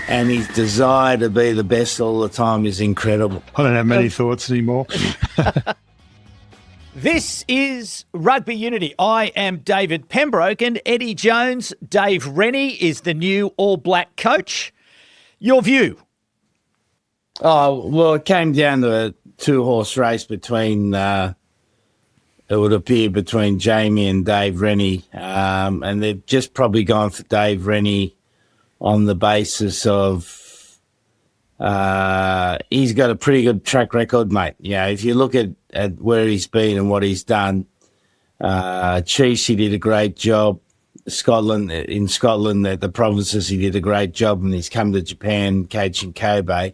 and his desire to be the best all the time is incredible. I don't have many thoughts anymore. This is Rugby Unity. I am David Pembroke, and Eddie Jones, Dave Rennie, is the new All Black coach. Your view? Oh, well, it came down to a two-horse race between, it would appear, between Jamie and Dave Rennie. And they've just probably gone for Dave Rennie on the basis of he's got a pretty good track record, mate. Yeah, if you look at where he's been and what he's done, Chiefs, he did a great job. In Scotland, the provinces, he did a great job, and he's come to Japan coaching Kobe,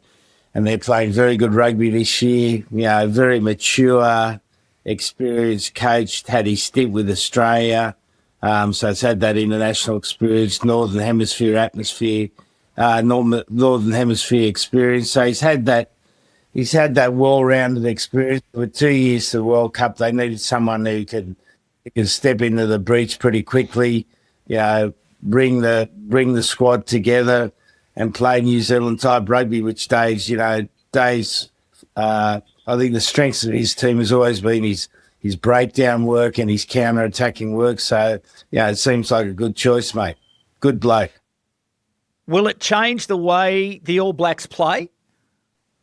and they're playing very good rugby this year. You know, very mature, experienced coach, had his stint with Australia, so it's had that international experience, Northern Hemisphere atmosphere, Northern Hemisphere experience. So he's had that well-rounded experience. With 2 years to the World Cup, they needed someone who can step into the breach pretty quickly, you know, bring the squad together and play New Zealand type rugby, which Dave's, I think the strengths of his team has always been his breakdown work and his counter-attacking work. So, it seems like a good choice, mate. Good bloke. Will it change the way the All Blacks play?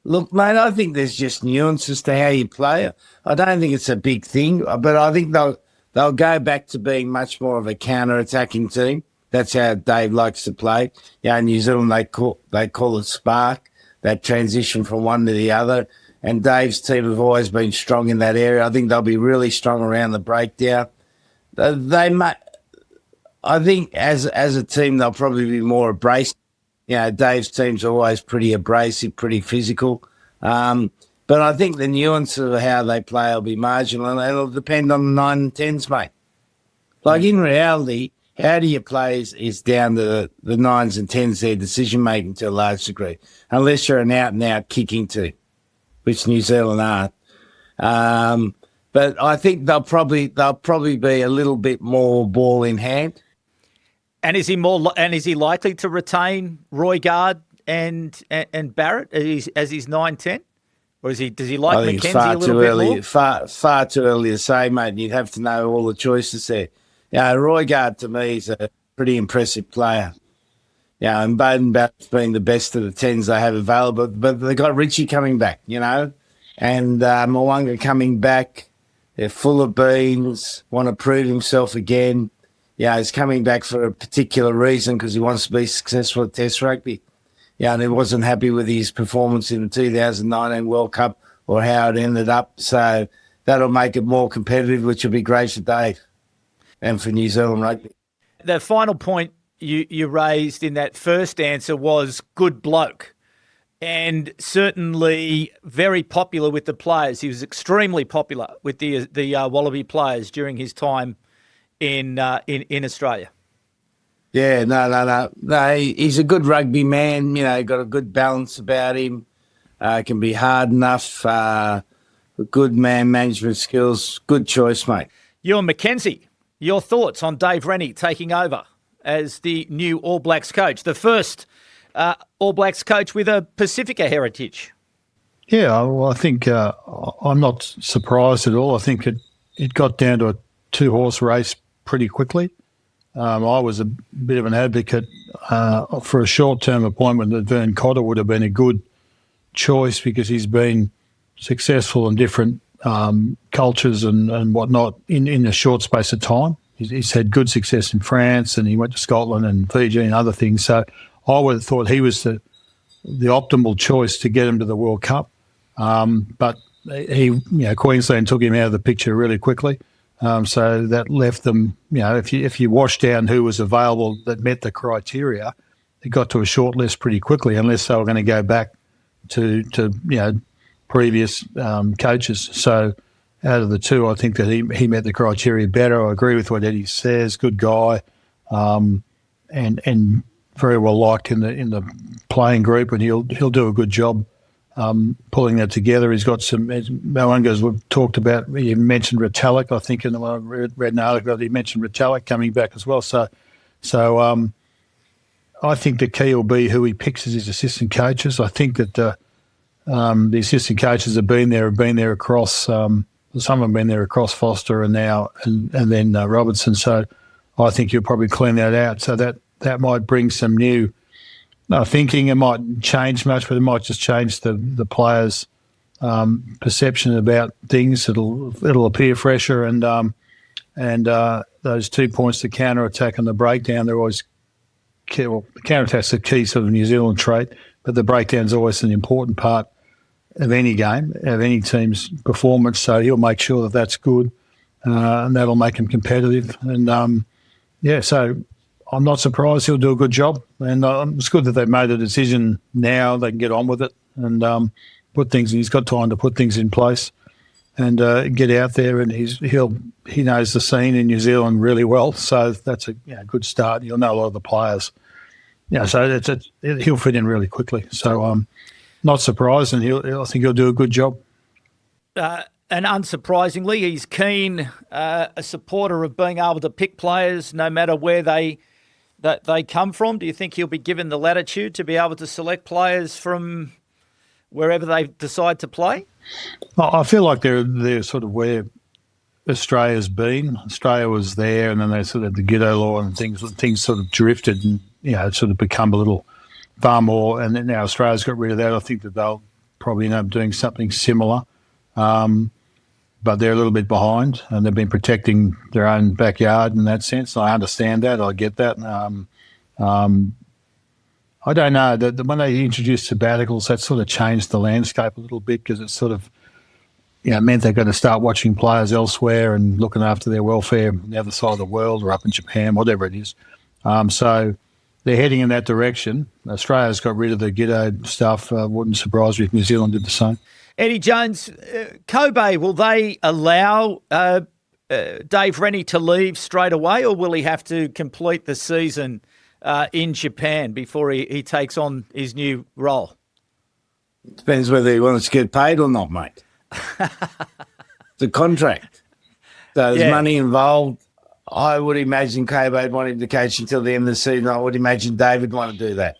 Look, mate, I think there's just nuances to how you play. I don't think it's a big thing, but I think they'll go back to being much more of a counter-attacking team. That's how Dave likes to play. In New Zealand, they call it spark, that transition from one to the other. And Dave's team have always been strong in that area. I think they'll be really strong around the breakdown. I think as a team, they'll probably be more abrasive. Dave's team's always pretty abrasive, pretty physical. But I think the nuance of how they play will be marginal, and it'll depend on the 9 and 10s, mate. Like, in reality, how do you play is down to the 9s and 10s, their decision-making to a large degree, unless you're an out-and-out kicking team, which New Zealand aren't. But I think they'll probably be a little bit more ball in hand. And is he likely to retain Roigard and Barrett as his 9-10? Or does he like McKenzie a little bit more? Far too early to say, mate. You'd have to know all the choices there. Roigard, to me, is a pretty impressive player. And Beauden Barrett's been the best of the 10s they have available. But they've got Richie coming back, and Mo'unga coming back. They're full of beans, want to prove himself again. He's coming back for a particular reason because he wants to be successful at Test rugby. And he wasn't happy with his performance in the 2019 World Cup or how it ended up. So that'll make it more competitive, which will be great for Dave and for New Zealand rugby. The final point you raised in that first answer was good bloke, and certainly very popular with the players. He was extremely popular with the Wallaby players during his time in Australia. Yeah, no. He's a good rugby man. Got a good balance about him. Can be hard enough. Good man management skills. Good choice, mate. Ewen McKenzie, your thoughts on Dave Rennie taking over as the new All Blacks coach, the first All Blacks coach with a Pacifica heritage? Yeah, well, I think I'm not surprised at all. I think it got down to a two-horse race pretty quickly. I was a bit of an advocate for a short-term appointment that Verne Cotter would have been a good choice because he's been successful in different cultures and whatnot in a short space of time. He's had good success in France, and he went to Scotland and Fiji and other things. So I would have thought he was the optimal choice to get him to the World Cup. But Queensland took him out of the picture really quickly. So that left them, if you wash down who was available that met the criteria, it got to a short list pretty quickly, unless they were going to go back to previous coaches. So out of the two, I think that he met the criteria better. I agree with what Eddie says. Good guy, and very well liked in the playing group, and he'll do a good job pulling that together. He's got some Mo'unga, as we've talked about. He mentioned Retallick, I think, and I read an article that he mentioned Retallick coming back as well. So I think the key will be who he picks as his assistant coaches. I think that the assistant coaches have been there across. Some have been there across Foster and then Robertson. So I think you'll probably clean that out. So that might bring some new thinking. It might change much, but it might just change the players' perception about things. It'll appear fresher and those 2 points to counter attack and the breakdown. They're always the counter attack's the key sort of New Zealand trait, but the breakdown's always an important part of any game, of any team's performance. So he'll make sure that that's good, and that'll make him competitive. And so I'm not surprised he'll do a good job. And it's good that they've made a decision now. They can get on with it and put things. He's got time to put things in place and get out there. And he knows the scene in New Zealand really well. So that's a good start. You'll know a lot of the players. So he'll fit in really quickly. So not surprised, and I think he'll do a good job. And unsurprisingly, he's keen, a supporter of being able to pick players no matter where they come from. Do you think he'll be given the latitude to be able to select players from wherever they decide to play? I feel like they're sort of where Australia's been. Australia was there, and then they sort of had the Giddo law and things sort of drifted and sort of become a little far more. And then now Australia's got rid of that. I think that they'll probably end up doing something similar. But they're a little bit behind, and they've been protecting their own backyard in that sense. I understand that. I get that. I don't know. When they introduced sabbaticals, that sort of changed the landscape a little bit because it sort of meant they're going to start watching players elsewhere and looking after their welfare on the other side of the world or up in Japan, whatever it is. So they're heading in that direction. Australia's got rid of the Giddo stuff. Wouldn't surprise me if New Zealand did the same. Eddie Jones, Kobe, will they allow Dave Rennie to leave straight away, or will he have to complete the season in Japan before he takes on his new role? Depends whether he wants to get paid or not, mate. It's a contract. So there's money involved. I would imagine Kobe would want him to coach until the end of the season. I would imagine David would want to do that.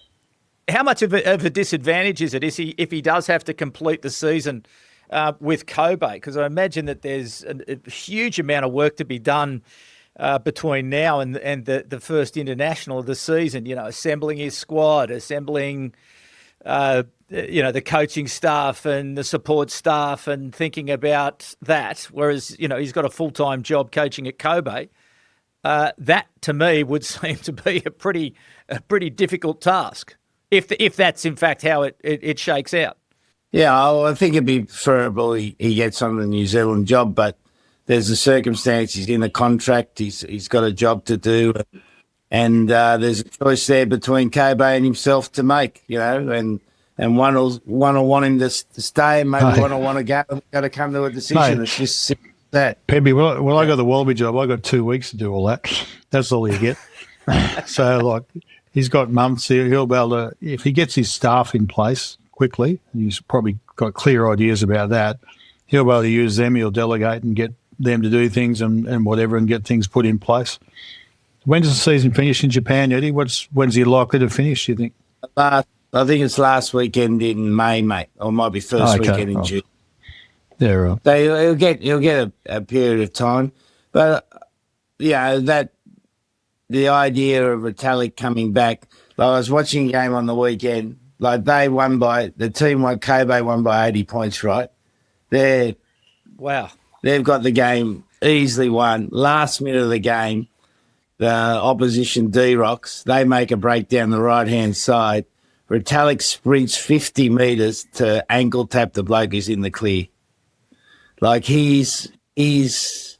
How much of a disadvantage is it if he does have to complete the season with Kobe? Because I imagine that there's a huge amount of work to be done between now and the first international of the season. Assembling his squad, assembling the coaching staff and the support staff, and thinking about that. Whereas he's got a full-time job coaching at Kobe. That to me would seem to be a pretty difficult task. If that's in fact how it shakes out. Yeah, I think it'd be preferable he gets on the New Zealand job, but there's a circumstance. He's in a contract. He's got a job to do, and there's a choice there between Kobe and himself to make. And one will want him to stay, and maybe one will want to go. Got to come to a decision. It's just simple as that. Pemby, well, I got the Wallaby job. I got 2 weeks to do all that. That's all you get. So he's got months here. He'll be able to, if he gets his staff in place quickly, he's probably got clear ideas about that, he'll be able to use them. He'll delegate and get them to do things and whatever and get things put in place. When does the season finish in Japan, Eddie? When's he likely to finish, do you think? I think it's last weekend in May, mate, or it might be first weekend in June. Yeah, right. He'll get a period of time. But, the idea of Retallick coming back, I was watching a game on the weekend, Kobe won by 80 points, right? Wow. They've got the game easily won. Last minute of the game, the opposition D-Rocks, they make a break down the right-hand side. Retallick sprints 50 metres to ankle tap the bloke who's in the clear. His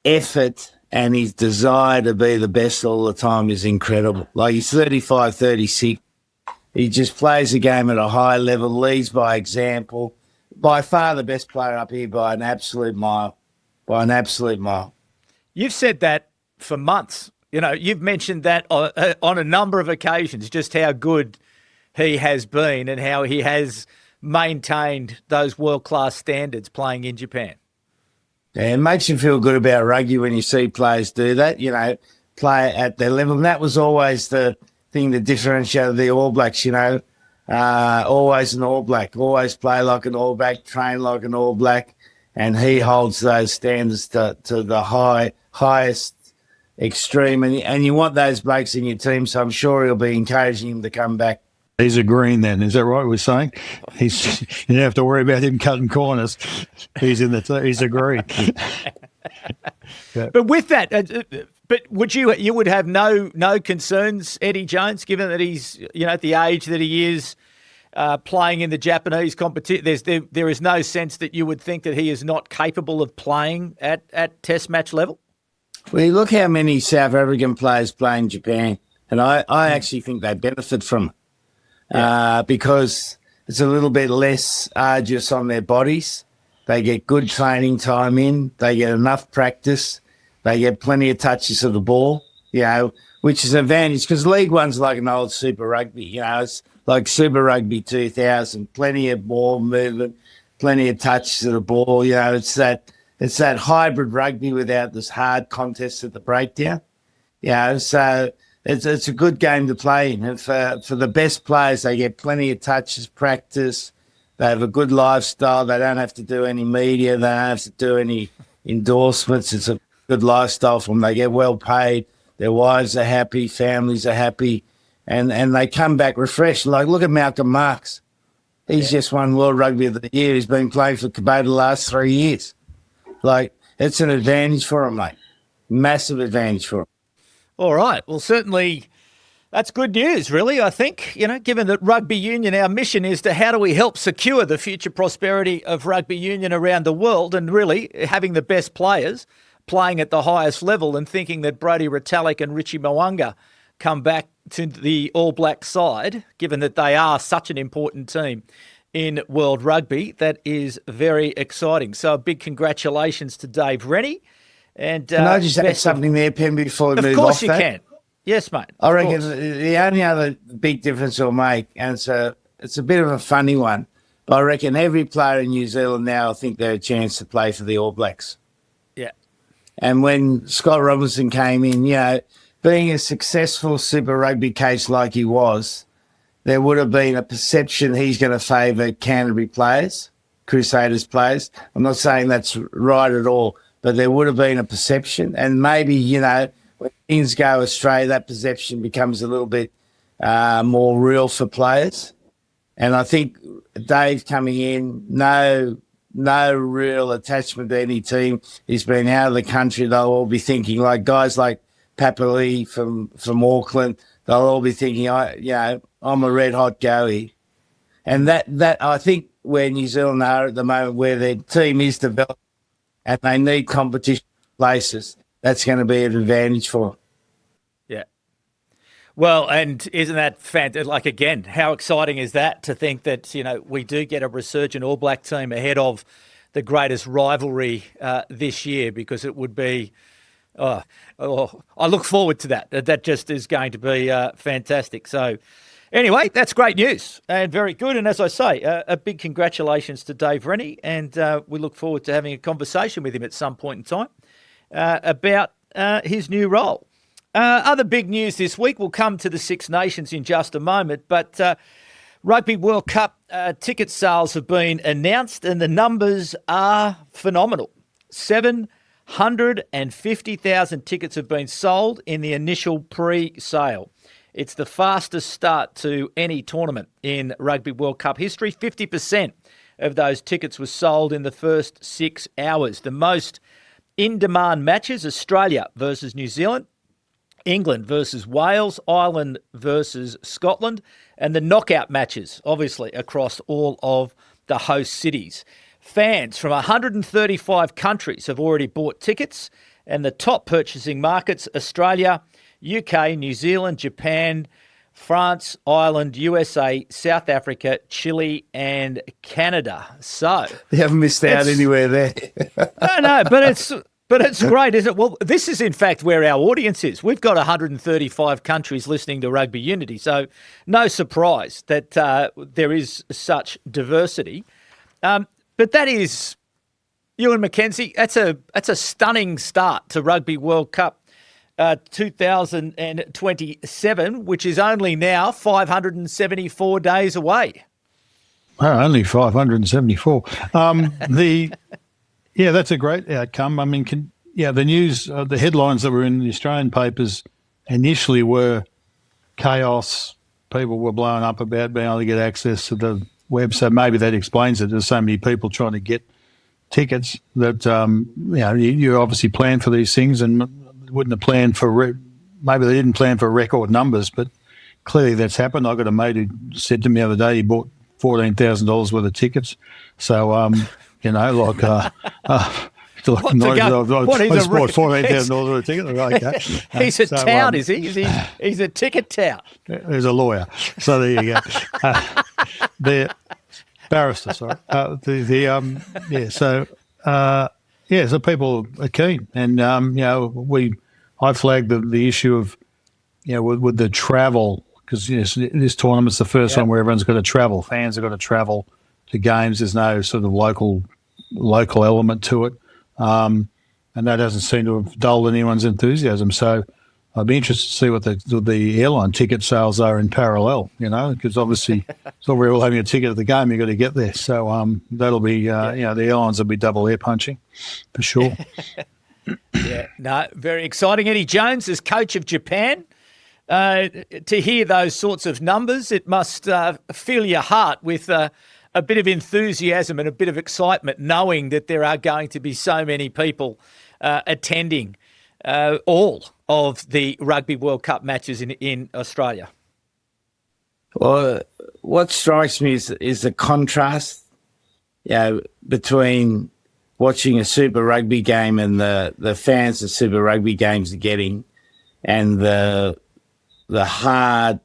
effort and his desire to be the best all the time is incredible. He's 35, 36. He just plays the game at a high level, leads by example. By far the best player up here by an absolute mile. You've said that for months. You've mentioned that on a number of occasions, just how good he has been and how he has maintained those world-class standards playing in Japan. Yeah, it makes you feel good about rugby when you see players do that, play at their level. And that was always the thing that differentiated the All Blacks, always an All Black, always play like an All Black, train like an All Black, and he holds those standards to the highest extreme, and you want those blokes in your team, so I'm sure he'll be encouraging him to come back. He's agreeing then, is that right we're saying? You don't have to worry about him cutting corners. He's agreed. But with that, but you would have no concerns, Eddie Jones, given that he's at the age that he is, playing in the Japanese competition. There is no sense that you would think that he is not capable of playing at Test match level. Well, you look how many South African players play in Japan, and I actually think they benefit from it. Because it's a little bit less arduous on their bodies. They get good training time in. They get enough practice. They get plenty of touches of the ball, which is an advantage because League One's like an old Super Rugby. It's like Super Rugby 2000, plenty of ball movement, plenty of touches of the ball. It's that hybrid rugby without this hard contest at the breakdown. So it's a good game to play in. And for the best players, they get plenty of touches, practice. They have a good lifestyle. They don't have to do any media. They don't have to do any endorsements. It's a good lifestyle for them. They get well paid. Their wives are happy. Families are happy. And they come back refreshed. Like, look at Malcolm Marx. He's just won World Rugby of the Year. He's been playing for Kubota the last 3 years. Like, it's an advantage for him, mate. Massive advantage for him. All right. Well, certainly that's good news, really, I think. Given that rugby union, our mission is to how do we help secure the future prosperity of rugby union around the world, and really having the best players playing at the highest level, and thinking that Brodie Retallick and Richie Mo'unga come back to the All Black side, given that they are such an important team in world rugby. That is very exciting. So a big congratulations to Dave Rennie. And can I just add something there, Pen, before we move off that? Of course you can. Yes, mate. I reckon the only other big difference it'll make, and it's a bit of a funny one, but I reckon every player in New Zealand now will think they're a chance to play for the All Blacks. Yeah. And when Scott Robinson came in, being a successful Super Rugby case like he was, there would have been a perception he's going to favour Canterbury players, Crusaders players. I'm not saying that's right at all, but there would have been a perception. And maybe, when things go astray, that perception becomes a little bit more real for players. And I think Dave coming in, no real attachment to any team. He's been out of the country. They'll all be thinking, like guys like Papali from Auckland, they'll all be thinking, I'm a red hot goey. And that I think where New Zealand are at the moment, where their team is developed and they need competition places, that's going to be an advantage for them. Yeah. Well, and isn't that fantastic? Like, again, how exciting is that to think that, we do get a resurgent All Black team ahead of the greatest rivalry this year, because it would be, I look forward to that. That just is going to be fantastic. So anyway, that's great news and very good. And as I say, a big congratulations to Dave Rennie, and we look forward to having a conversation with him at some point in time about his new role. Other big news this week, we'll come to the Six Nations in just a moment, but Rugby World Cup ticket sales have been announced, and the numbers are phenomenal. 750,000 tickets have been sold in the initial pre-sale. It's the fastest start to any tournament in Rugby World Cup history. 50% of those tickets were sold in the first 6 hours. The most in-demand matches: Australia versus New Zealand, England versus Wales, Ireland versus Scotland, and the knockout matches, obviously, across all of the host cities. Fans from 135 countries have already bought tickets, and the top purchasing markets: Australia, UK, New Zealand, Japan, France, Ireland, USA, South Africa, Chile, and Canada. So you haven't missed out anywhere there. No, but it's great, isn't it? Well, this is in fact where our audience is. We've got 135 countries listening to Rugby Unity, so no surprise that there is such diversity. But that is, Ewen McKenzie, that's a stunning start to Rugby World Cup 2027, which is only now 574 days away. Oh, only 574. That's a great outcome. I mean, the news, the headlines that were in the Australian papers initially were chaos. People were blowing up about being able to get access to the web. So maybe that explains it. There's so many people trying to get tickets that, you obviously plan for these things and wouldn't have planned for, maybe they didn't plan for record numbers, but clearly that's happened. I got a mate who said to me the other day he bought $14,000 worth of tickets. So, what is a $14,000 worth of tickets. Okay. He's a tout, is he? He's a ticket tout. He's a lawyer. So there you go. The barrister, sorry. So people are keen, and I flagged the issue of with the travel, because this tournament's the first one where everyone's got to travel. Fans have got to travel to games. There's no sort of local element to it, and that doesn't seem to have dulled anyone's enthusiasm. So I'd be interested to see what the airline ticket sales are in parallel. Because obviously it's all very well having a ticket at the game. You've got to get there. So that'll be the airlines will be double air punching for sure. Yeah, no, very exciting. Eddie Jones is coach of Japan. To hear those sorts of numbers, it must fill your heart with a bit of enthusiasm and a bit of excitement, knowing that there are going to be so many people attending all of the Rugby World Cup matches in Australia. Well, what strikes me is the contrast, between watching a Super Rugby game and the fans the Super Rugby games are getting, and the hot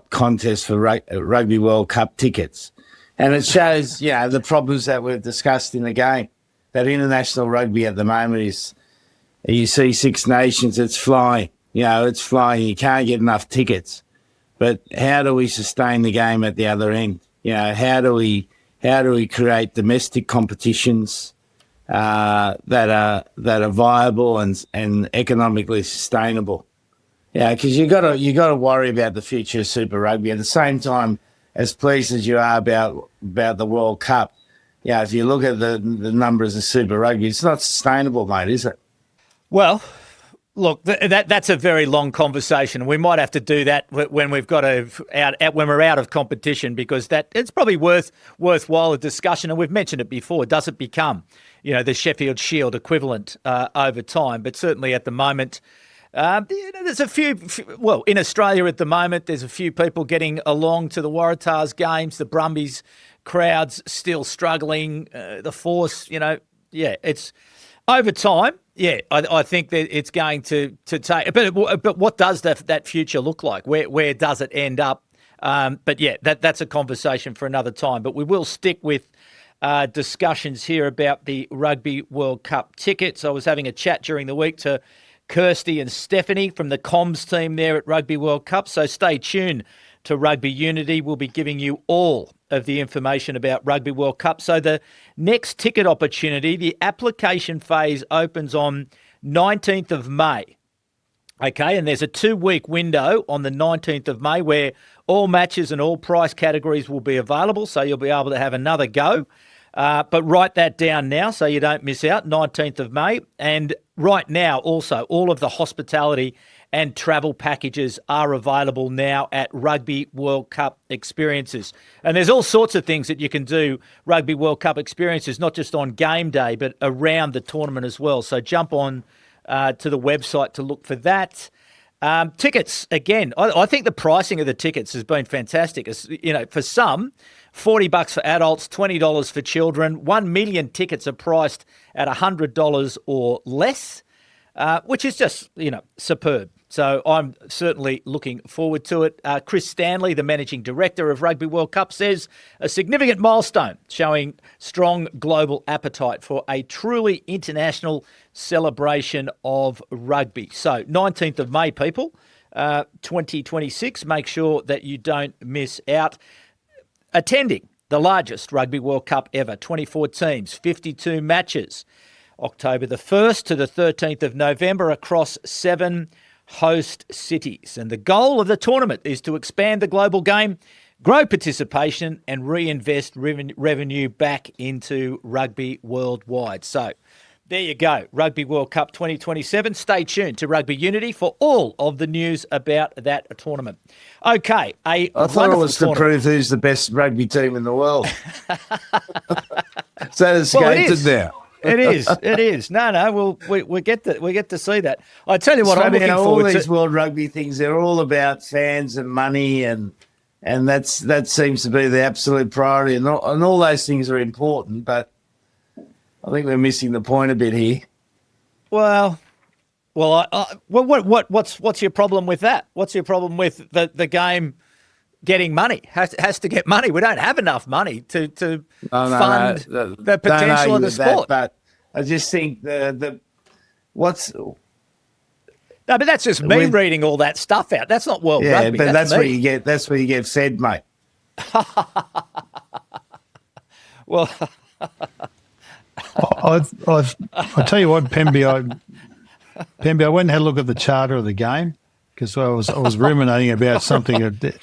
contest for Rugby World Cup tickets. And it shows, the problems that we've discussed in the game. That international rugby at the moment is, you see Six Nations, it's flying. It's flying. You can't get enough tickets. But how do we sustain the game at the other end? How do we create domestic competitions that are viable and economically sustainable? Because you got to worry about the future of Super Rugby. At the same time, as pleased as you are about the World Cup, if you look at the numbers of Super Rugby, it's not sustainable, mate, is it? Well, look, that's a very long conversation. We might have to do that when we've got when we're out of competition, because it's probably worthwhile a discussion. And we've mentioned it before. Does it become, the Sheffield Shield equivalent over time? But certainly at the moment, there's a few. Well, in Australia at the moment, there's a few people getting along to the Waratahs games. The Brumbies crowd's still struggling. The Force, it's over time. I think that it's going to take. But what does that future look like? Where does it end up? That's a conversation for another time. But we will stick with discussions here about the Rugby World Cup tickets. I was having a chat during the week to Kirsty and Stephanie from the comms team there at Rugby World Cup. So stay tuned to Rugby Unity. We'll be giving you all of the information about Rugby World Cup. So the next ticket opportunity, the application phase opens on 19th of May. Okay, and there's a 2-week window on the 19th of May where all matches and all price categories will be available. So you'll be able to have another go. But write that down now so you don't miss out, 19th of May. And right now also, all of the hospitality and travel packages are available now at Rugby World Cup Experiences. And there's all sorts of things that you can do, Rugby World Cup Experiences, not just on game day, but around the tournament as well. So jump on to the website to look for that. Tickets, again, I think the pricing of the tickets has been fantastic. For some, $40 for adults, $20 for children. 1 million tickets are priced at $100 or less, which is just, superb. So I'm certainly looking forward to it. Chris Stanley, the Managing Director of Rugby World Cup, says a significant milestone showing strong global appetite for a truly international celebration of rugby. So 19th of May, people, 2026. Make sure that you don't miss out. Attending the largest Rugby World Cup ever, 24 teams, 52 matches. October the 1st to the 13th of November across 7 host cities. And the goal of the tournament is to expand the global game, grow participation and reinvest revenue back into rugby worldwide. So there you go, Rugby World Cup 2027. Stay tuned to Rugby Unity for all of the news about that tournament. Okay, I thought it was to prove who's the best rugby team in the world. So it's skated now. It is. No. We get to see that. I tell you what, so I'm looking forward to. All these World Rugby things, they're all about fans and money, and that seems to be the absolute priority. And all those things are important, but I think we're missing the point a bit here. Well, what's your problem with that? What's your problem with the game getting money? Has to get money. We don't have enough money to fund the potential of the sport. But I just think what's. No, but that's just me reading all that stuff out. That's not World Rugby. Yeah, but that's where you get. That's where you get fed, mate. Well. I tell you what, Pemby, I went and had a look at the charter of the game because I was ruminating about something that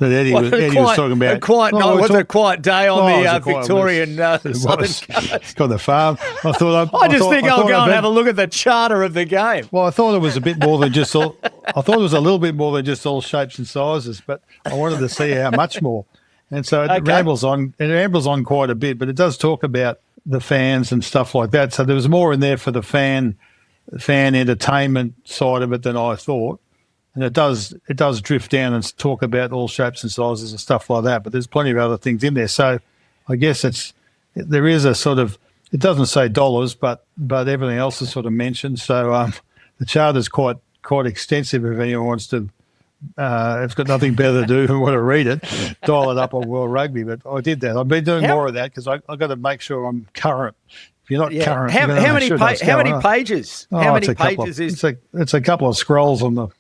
Eddie was talking about. It was a quiet day on the Victorian Southern Coast. It's got the farm. I thought I'll go and have a look at the charter of the game. Well, I thought it was a bit more than just all. I thought it was a little bit more than just all shapes and sizes, but I wanted to see how much more. And so it rambles on quite a bit, but it does talk about the fans and stuff like that. So there was more in there for the fan entertainment side of it than I thought. And it does drift down and talk about all shapes and sizes and stuff like that. But there's plenty of other things in there. So I guess there is a sort of, it doesn't say dollars, but everything else is sort of mentioned. So the charter's quite extensive if anyone wants to. It's got nothing better to do than want to read it, dial it up on World Rugby. But I did that. I've been doing more of that because I've got to make sure I'm current. If you're not current, how many pages? How many pages is? It's a couple of scrolls on the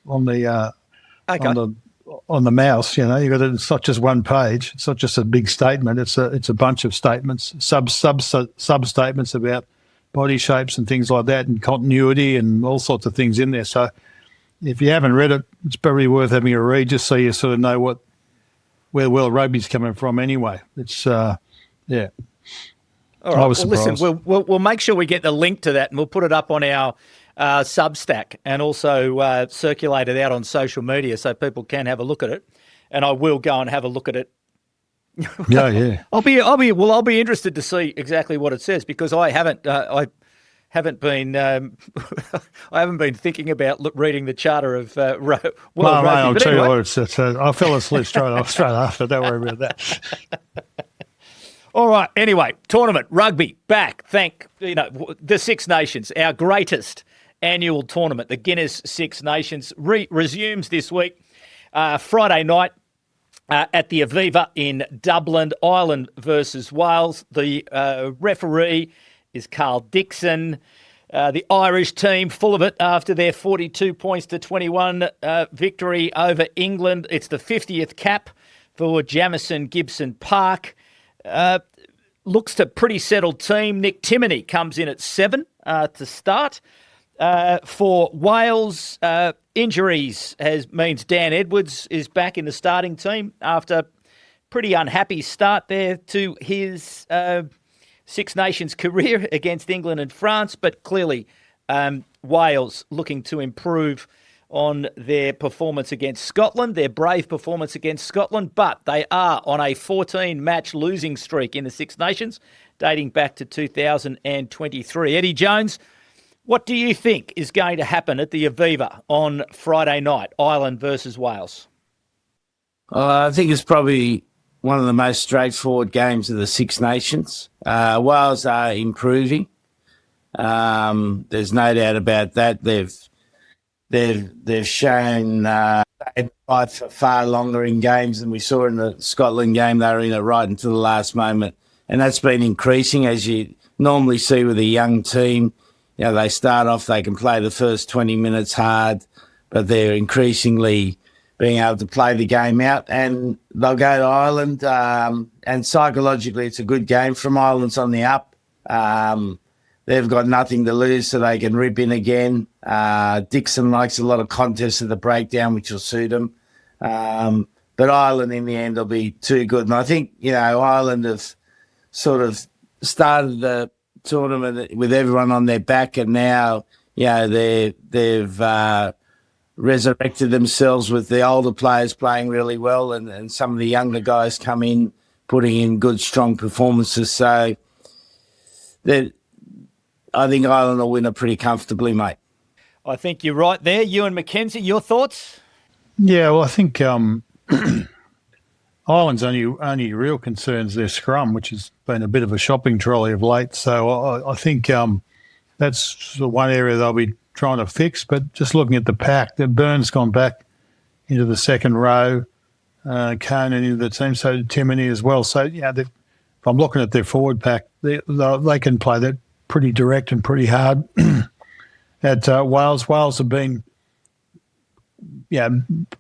mouse. You know, it's not just one page. It's not just a big statement. It's a bunch of statements, sub statements about body shapes and things like that, and continuity and all sorts of things in there. So if you haven't read it, it's probably worth having a read just so you sort of know where World Rugby's coming from anyway. It's, yeah. All right. Well, listen, we'll make sure we get the link to that and we'll put it up on our Substack and also circulate it out on social media so people can have a look at it. And I will go and have a look at it. Yeah. I'll be interested to see exactly what it says because I haven't been thinking about reading the charter of World Rugby. I'll tell you what, I fell asleep straight after. Don't worry about that. All right. Anyway, tournament rugby back. The Six Nations, our greatest annual tournament, the Guinness Six Nations, resumes this week, Friday night at the Aviva in Dublin, Ireland versus Wales. The referee is Carl Dixon. The Irish team full of it after their 42 points to 21 victory over England. It's the 50th cap for Jamison Gibson Park. Looks a pretty settled team. Nick Timoney comes in at 7 to start. For Wales, injuries means Dan Edwards is back in the starting team after pretty unhappy start there to his Six Nations career against England and France, but clearly Wales looking to improve on their performance against Scotland, their brave performance against Scotland, but they are on a 14-match losing streak in the Six Nations, dating back to 2023. Eddie Jones, what do you think is going to happen at the Aviva on Friday night, Ireland versus Wales? I think it's probably one of the most straightforward games of the Six Nations. Wales are improving. There's no doubt about that. They've shown they fight for far longer in games than we saw in the Scotland game. They were in it right until the last moment, and that's been increasing as you normally see with a young team. You know, they start off, they can play the first 20 minutes hard, but they're increasingly being able to play the game out, and they'll go to Ireland. And psychologically, it's a good game from Ireland's on the up. they've got nothing to lose, so they can rip in again. Dixon likes a lot of contests at the breakdown, which will suit them. But Ireland in the end will be too good. And I think, Ireland have sort of started the tournament with everyone on their back, and now, they've resurrected themselves with the older players playing really well, and some of the younger guys come in, putting in good, strong performances. So I think Ireland will win it pretty comfortably, mate. I think you're right there. Ewen McKenzie, your thoughts? Yeah, well, I think Ireland's only real concerns their scrum, which has been a bit of a shopping trolley of late. So I think that's the one area they'll be trying to fix. But just looking at the pack, Burns gone back into the second row, Conan into the team, so did Timoney as well. So, if I'm looking at their forward pack, they can play that pretty direct and pretty hard. At Wales have been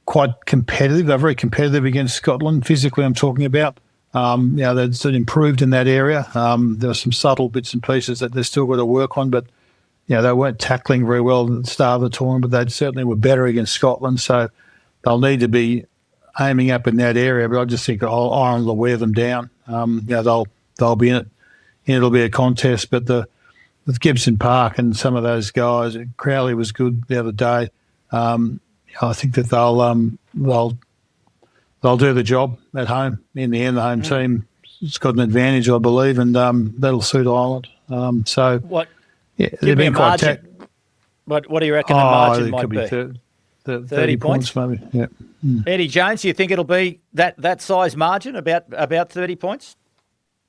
quite competitive. They're very competitive against Scotland. Physically, I'm talking about. They've improved in that area. There are some subtle bits and pieces that they've still got to work on, but they weren't tackling very well at the start of the tournament, but they certainly were better against Scotland. So they'll need to be aiming up in that area. But I just think Ireland will wear them down. They'll be in it. It'll be a contest, but with Gibson Park and some of those guys, Crowley was good the other day. I think that they'll do the job at home. In the end, the home team has got an advantage, I believe, and that'll suit Ireland. What? Yeah, they've been quite. What do you reckon the margin might be? 30 points, maybe. Yeah. Eddie Jones, you think it'll be that size margin, about 30 points?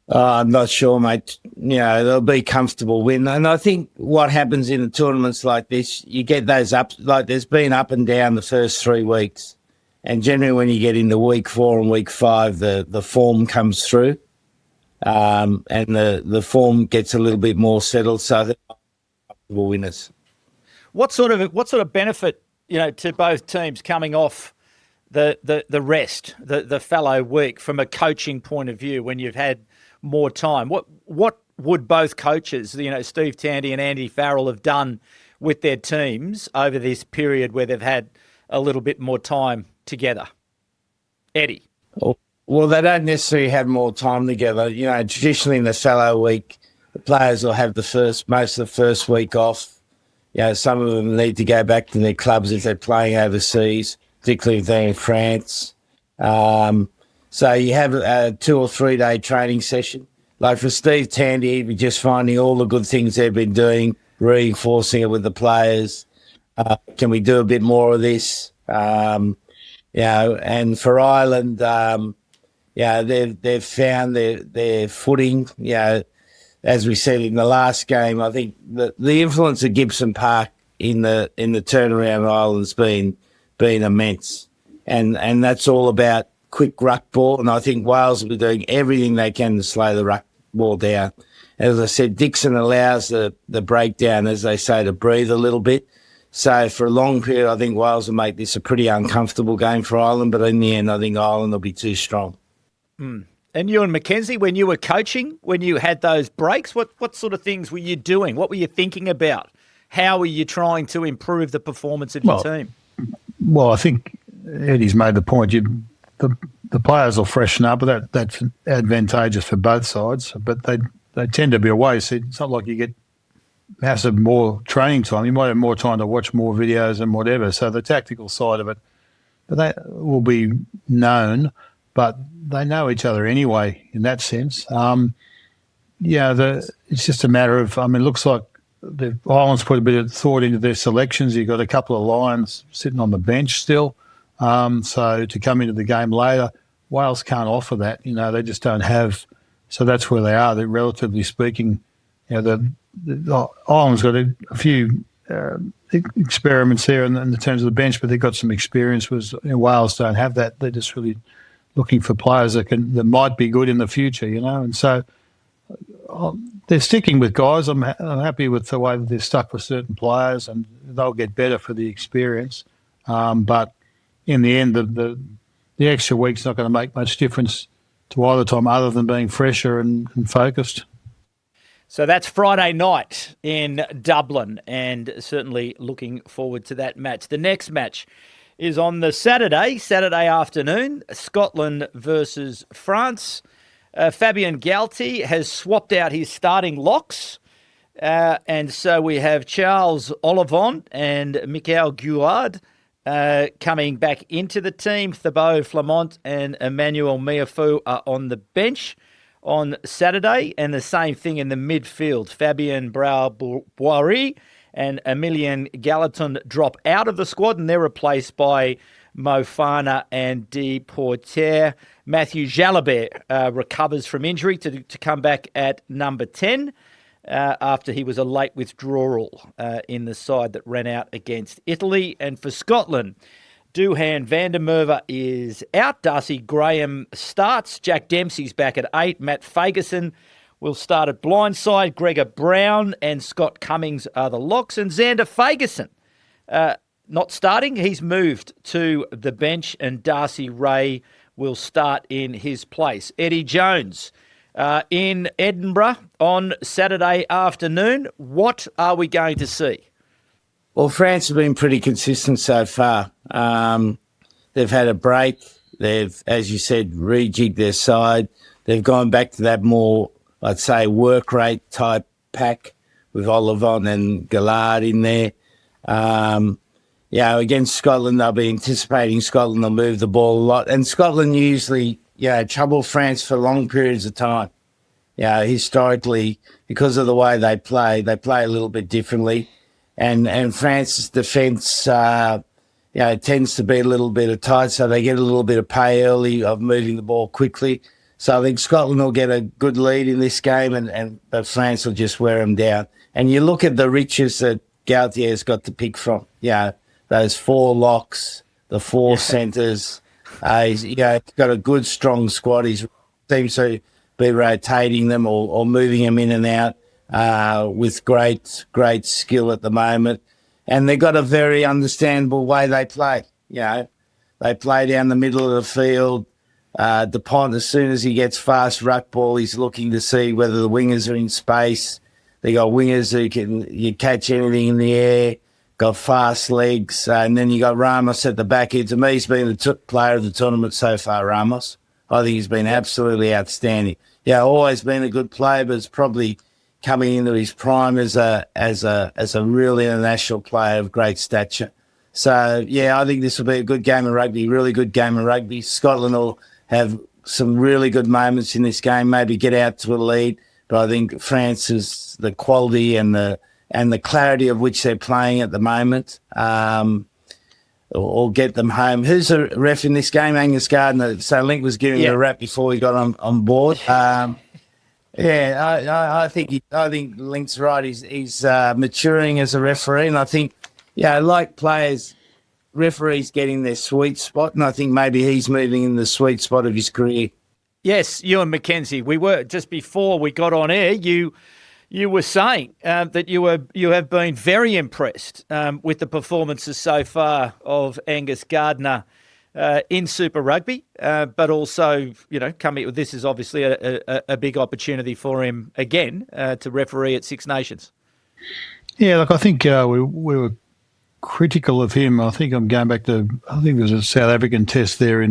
I'm not sure, mate. They'll be comfortable win. And I think what happens in the tournaments like this, you get those ups. Like there's been up and down the first 3 weeks. And generally when you get into week 4 and week 5, the form comes through. And the form gets a little bit more settled. So they're comfortable winners. What sort of benefit, to both teams coming off the rest, the fallow week from a coaching point of view when you've had more time? What would both coaches, Steve Tandy and Andy Farrell, have done with their teams over this period where they've had a little bit more time together? Eddie? Well, they don't necessarily have more time together. Traditionally in the fallow week, the players will have most of the first week off. Some of them need to go back to their clubs if they're playing overseas, particularly if they're in France. So you have a 2 or 3 day training session. Like for Steve Tandy, he'd be just finding all the good things they've been doing, reinforcing it with the players. Can we do a bit more of this? And for Ireland, they've found their footing. As we said in the last game, I think the influence of Gibson Park in the turnaround of Ireland's been immense, and that's all about quick ruck ball. And I think Wales will be doing everything they can to slow the ruck ball down. As I said, Dixon allows the breakdown, as they say, to breathe a little bit. So for a long period, I think Wales will make this a pretty uncomfortable game for Ireland. But in the end, I think Ireland will be too strong. And Ewen McKenzie, when you were coaching, when you had those breaks, what sort of things were you doing? What were you thinking about? How were you trying to improve the performance of your team? Well, I think Eddie's made the point. The players will freshen up, but that's advantageous for both sides. But they tend to be away, so it's not like you get massive more training time. You might have more time to watch more videos and whatever. So the tactical side of it, but they will be known, but they know each other anyway in that sense. It's just a matter of, it looks like the Ireland's put a bit of thought into their selections. You've got a couple of Lions sitting on the bench still. So to come into the game later, Wales can't offer that. They just don't have. So that's where they are. They're relatively speaking. The Ireland's got a few experiments there in the terms of the bench, but they've got some experience. Wales don't have that. They're just really looking for players that might be good in the future. And so they're sticking with guys. I'm happy with the way that they're stuck with certain players, and they'll get better for the experience. But in the end, the extra week's not going to make much difference to either time other than being fresher and focused. So that's Friday night in Dublin, and certainly looking forward to that match. The next match is on the Saturday afternoon, Scotland versus France. Fabien Galthy has swapped out his starting locks, and so we have Charles Ollivon and Michael Guard coming back into the team. Thibaut Flamont and Emmanuel Miafu are on the bench on Saturday, and the same thing in the midfield. Fabien Brau-Boiry and Emilien Gallatin drop out of the squad, and they're replaced by Mofana and De Porter. Matthew Jalabert recovers from injury to come back at number 10 after he was a late withdrawal in the side that ran out against Italy. And for Scotland, Duhan van der Merwe is out. Darcy Graham starts. Jack Dempsey's back at 8. Matt Fagerson will start at blindside. Gregor Brown and Scott Cummings are the locks. And Xander Fagerson not starting. He's moved to the bench, and Darcy Ray will start in his place. Eddie Jones in Edinburgh on Saturday afternoon. What are we going to see? Well, France have been pretty consistent so far. They've had a break. They've, as you said, rejigged their side. They've gone back to that more, I'd say, work rate type pack with Ollivon and Gallard in there. Against Scotland, they'll be anticipating Scotland will move the ball a lot. And Scotland usually, trouble France for long periods of time. Historically, because of the way they play a little bit differently. And France's defence, tends to be a little bit of tight, so they get a little bit of pay early of moving the ball quickly. So I think Scotland will get a good lead in this game, but France will just wear them down. And you look at the riches that Galthier's got to pick from. Those 4 locks, the 4 centres. He's got a good, strong squad. He seems to be rotating them or moving them in and out. With great skill at the moment. And they've got a very understandable way they play. They play down the middle of the field. Dupont, as soon as he gets fast ruck ball, he's looking to see whether the wingers are in space. They got wingers who you catch anything in the air, got fast legs. And then you got Ramos at the back end. To me, he's been the player of the tournament so far, Ramos. I think he's been absolutely outstanding. Always been a good player, but it's probably coming into his prime as a real international player of great stature. So, I think this will be a good game of rugby, really good game of rugby. Scotland will have some really good moments in this game, maybe get out to a lead. But I think France is the quality and the clarity of which they're playing at the moment or get them home. Who's the ref in this game? Angus Gardner. So Link was giving a rap before he got on board. I think Link's right. He's maturing as a referee, and I think, like players, referees getting their sweet spot, and I think maybe he's moving in the sweet spot of his career. Yes, Ewen McKenzie. We were just before we got on air. You were saying that you have been very impressed with the performances so far of Angus Gardner in Super Rugby, but also, coming with this is obviously a big opportunity for him again to referee at Six Nations. Yeah, look, I think we were critical of him. I think I'm going back to, I think there was a South African test there I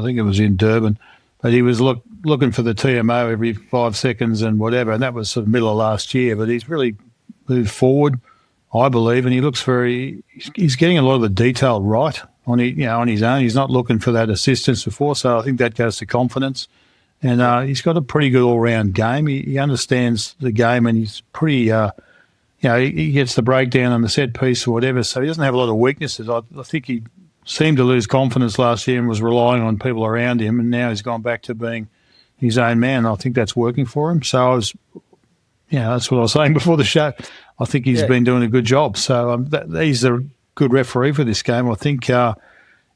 think it was in Durban, but he was looking for the TMO every 5 seconds and whatever, and that was sort of middle of last year. But he's really moved forward, I believe, and he looks he's getting a lot of the detail right. On his own, he's not looking for that assistance before, so I think that goes to confidence. And he's got a pretty good all-round game. He understands the game, and he's pretty, he gets the breakdown on the set piece or whatever, so he doesn't have a lot of weaknesses. I think he seemed to lose confidence last year and was relying on people around him, and now he's gone back to being his own man. I think that's working for him. So that's what I was saying before the show. I think he's been doing a good job. So he's a good referee for this game. I think it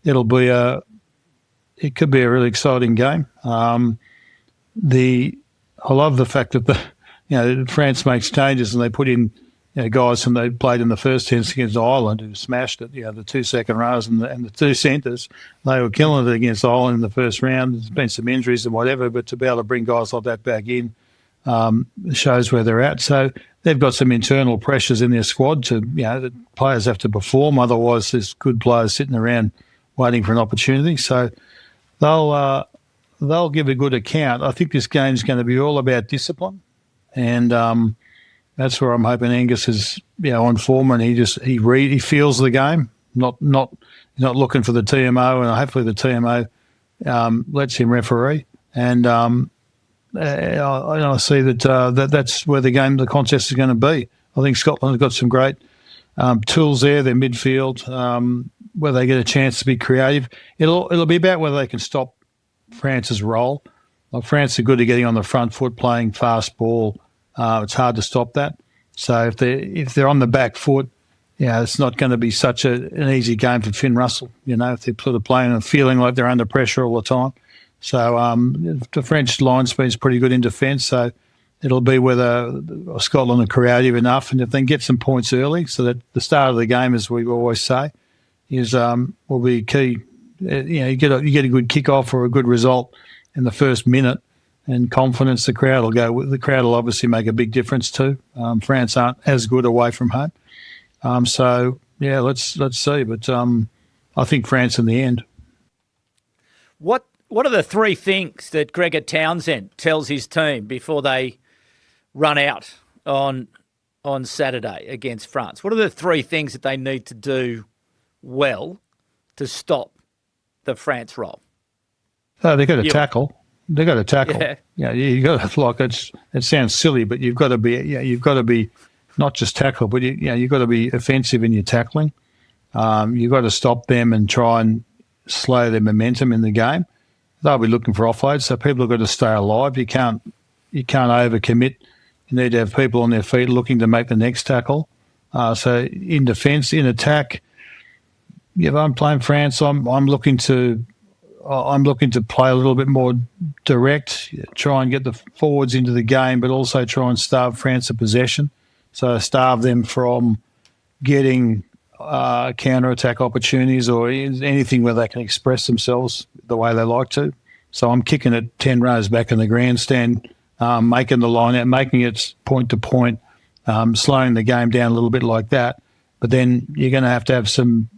could be a really exciting game. I love the fact that France makes changes and they put in guys whom they played in the first test against Ireland who smashed it. The 2 second runners and the 2 centres, they were killing it against Ireland in the first round. There's been some injuries and whatever, but to be able to bring guys like that back in, shows where they're at. So they've got some internal pressures in their squad to, the players have to perform. Otherwise, there's good players sitting around waiting for an opportunity. So they'll give a good account. I think this game's going to be all about discipline, and that's where I'm hoping Angus is, on form, and he feels the game, not looking for the TMO, and hopefully the TMO lets him referee. And I see that's where the contest is going to be. I think Scotland have got some great tools there. Their midfield, where they get a chance to be creative. It'll be about whether they can stop France's role. France are good at getting on the front foot, playing fast ball. It's hard to stop that. So if they're on the back foot, it's not going to be such an easy game for Finn Russell. If they're sort of playing and feeling like they're under pressure all the time. So the French line speed's pretty good in defence. So it'll be whether Scotland are creative enough, and if they can get some points early, so that the start of the game, as we always say, will be key. You get a good kick-off or a good result in the first minute, and confidence. The crowd will obviously make a big difference too. France aren't as good away from home, let's see. But I think France in the end. What are the three things that Gregor Townsend tells his team before they run out on Saturday against France? What are the three things that they need to do well to stop the France roll? Oh, they've got to tackle. They've got to tackle. Yeah. You got to it sounds silly, but you've got to be not just tackle, but you've got to be offensive in your tackling. You've got to stop them and try and slow their momentum in the game. They'll be looking for offloads, so people have got to stay alive. You can't overcommit. You need to have people on their feet looking to make the next tackle. So in defence, in attack, if I'm playing France, I'm looking to play a little bit more direct, try and get the forwards into the game, but also try and starve France of possession. So starve them from getting counter-attack opportunities or anything where they can express themselves the way they like to. So I'm kicking it 10 rows back in the grandstand, making the line out, making it point to point, slowing the game down a little bit like that. But then you're going to have some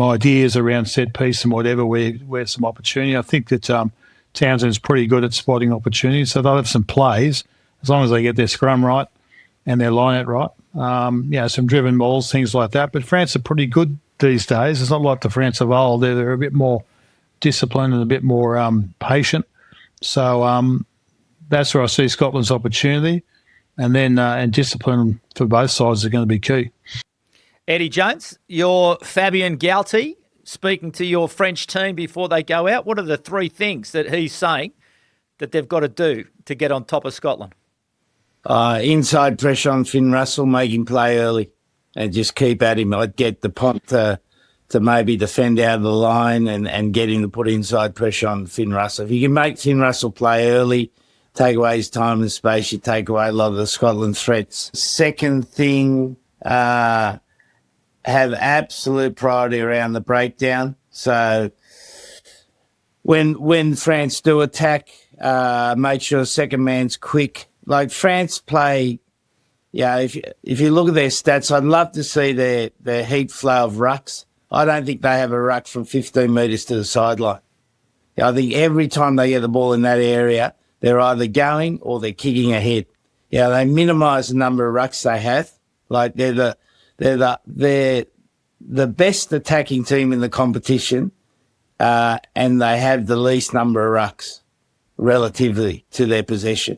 ideas around set piece and whatever where some opportunity. I think that Townsend's pretty good at spotting opportunities, so they'll have some plays as long as they get their scrum right and their line out right. Some driven balls, things like that. But France are pretty good these days. It's not like the France of old. They're a bit more disciplined and a bit more patient. So that's where I see Scotland's opportunity. And then and discipline for both sides are going to be key. Eddie Jones, you're Fabien Galthy, speaking to your French team before they go out. What are the three things that he's saying that they've got to do to get on top of Scotland? Inside pressure on Finn Russell, make him play early and just keep at him. I'd get the Pont to maybe defend out of the line and get him to put inside pressure on Finn Russell. If you can make Finn Russell play early, take away his time and space, you take away a lot of the Scotland threats. Second thing, have absolute priority around the breakdown. So when France do attack, make sure the second man's quick. Like France play, if you look at their stats, I'd love to see their heat flow of rucks. I don't think they have a ruck from 15 metres to the sideline. I think every time they get the ball in that area, they're either going or they're kicking ahead. They minimise the number of rucks they have. Like they're the best attacking team in the competition, and they have the least number of rucks relatively to their possession.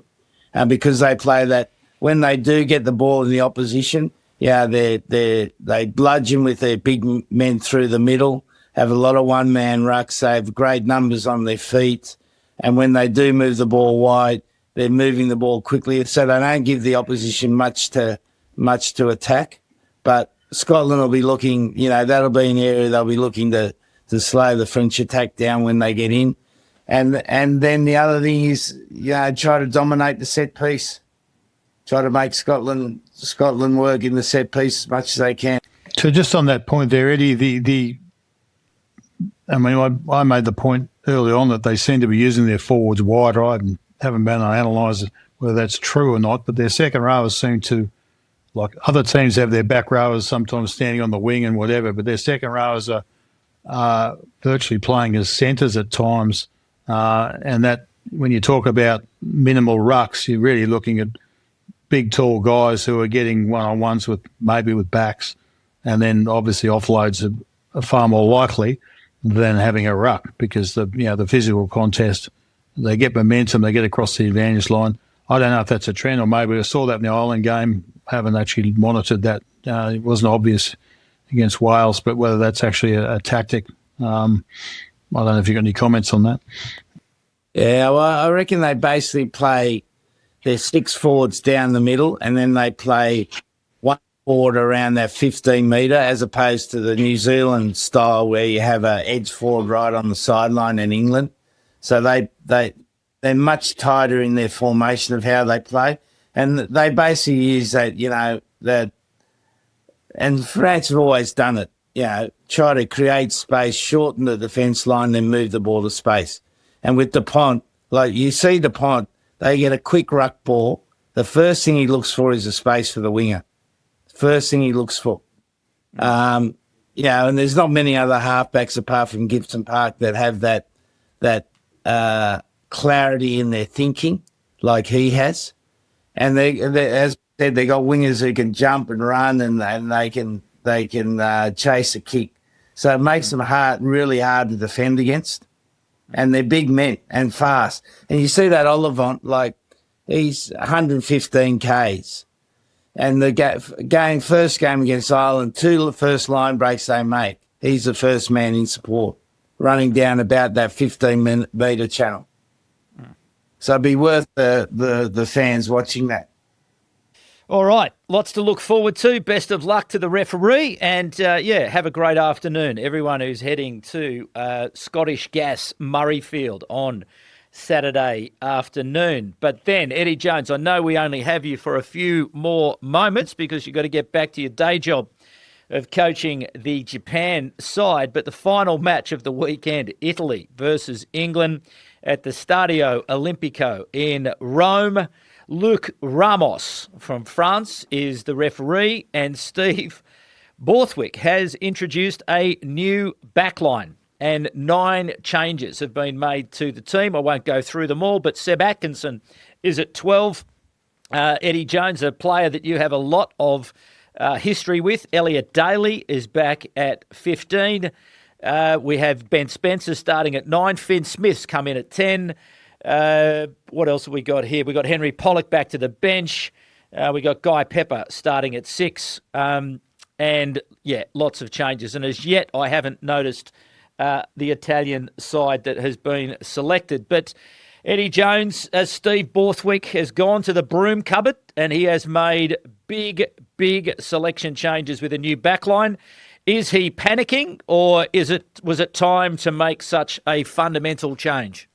And because they play that, when they do get the ball in the opposition, they bludgeon with their big men through the middle, have a lot of one-man rucks, they have great numbers on their feet, and when they do move the ball wide, they're moving the ball quickly, so they don't give the opposition much to attack. But Scotland will be looking, that'll be an area they'll be looking to slow the French attack down when they get in. And then the other thing is, try to dominate the set piece. Try to make Scotland work in the set piece as much as they can. So just on that point there, Eddie, I made the point early on that they seem to be using their forwards wide, right? And haven't been able to analyse whether that's true or not, but their second rowers seem to, like other teams have their back rowers sometimes standing on the wing and whatever, but their second rowers are virtually playing as centres at times. And that when you talk about minimal rucks, you're really looking at big, tall guys who are getting one-on-ones with backs, and then obviously offloads are far more likely than having a ruck because the physical contest, they get momentum, they get across the advantage line. I don't know if that's a trend, or maybe I saw that in the Ireland game. Haven't actually monitored that. It wasn't obvious against Wales, but whether that's actually a tactic, I don't know if you've got any comments on that. Yeah, well, I reckon they basically play their 6 forwards down the middle, and then they play one forward around that 15 metre, as opposed to the New Zealand style where you have an edge forward right on the sideline in England. So they're much tighter in their formation of how they play, and they basically use that, and France have always done it. Try to create space, shorten the defence line, then move the ball to space. And with Dupont, like you see Dupont, they get a quick ruck ball. The first thing he looks for is a space for the winger. First thing he looks for. And there's not many other halfbacks apart from Gibson Park that have that clarity in their thinking like he has. And they as I said, they got wingers who can jump and run, and they can chase a kick. So it makes them really hard to defend against. And they're big men and fast. And you see that Olivant, like he's 115 Ks. And the first game against Ireland, 2 first line breaks they make. He's the first man in support, running down about that 15-metre channel. So it'd be worth the fans watching that. All right, lots to look forward to. Best of luck to the referee, and have a great afternoon, everyone who's heading to Scottish Gas Murrayfield on Saturday afternoon. But then, Eddie Jones, I know we only have you for a few more moments because you've got to get back to your day job of coaching the Japan side, but the final match of the weekend, Italy versus England at the Stadio Olimpico in Rome. Luc Ramos from France is the referee, and Steve Borthwick has introduced a new backline, and 9 changes have been made to the team. I won't go through them all, but Seb Atkinson is at 12. Eddie Jones, a player that you have a lot of history with. Elliot Daly is back at 15. We have Ben Spencer starting at 9. Finn Smith's come in at 10. What else have we got here? We got Henry Pollock back to the bench. We got Guy Pepper starting at 6. And lots of changes. And as yet, I haven't noticed the Italian side that has been selected. But Eddie Jones, as Steve Borthwick, has gone to the broom cupboard and he has made big selection changes with a new backline. Is he panicking, or was it time to make such a fundamental change?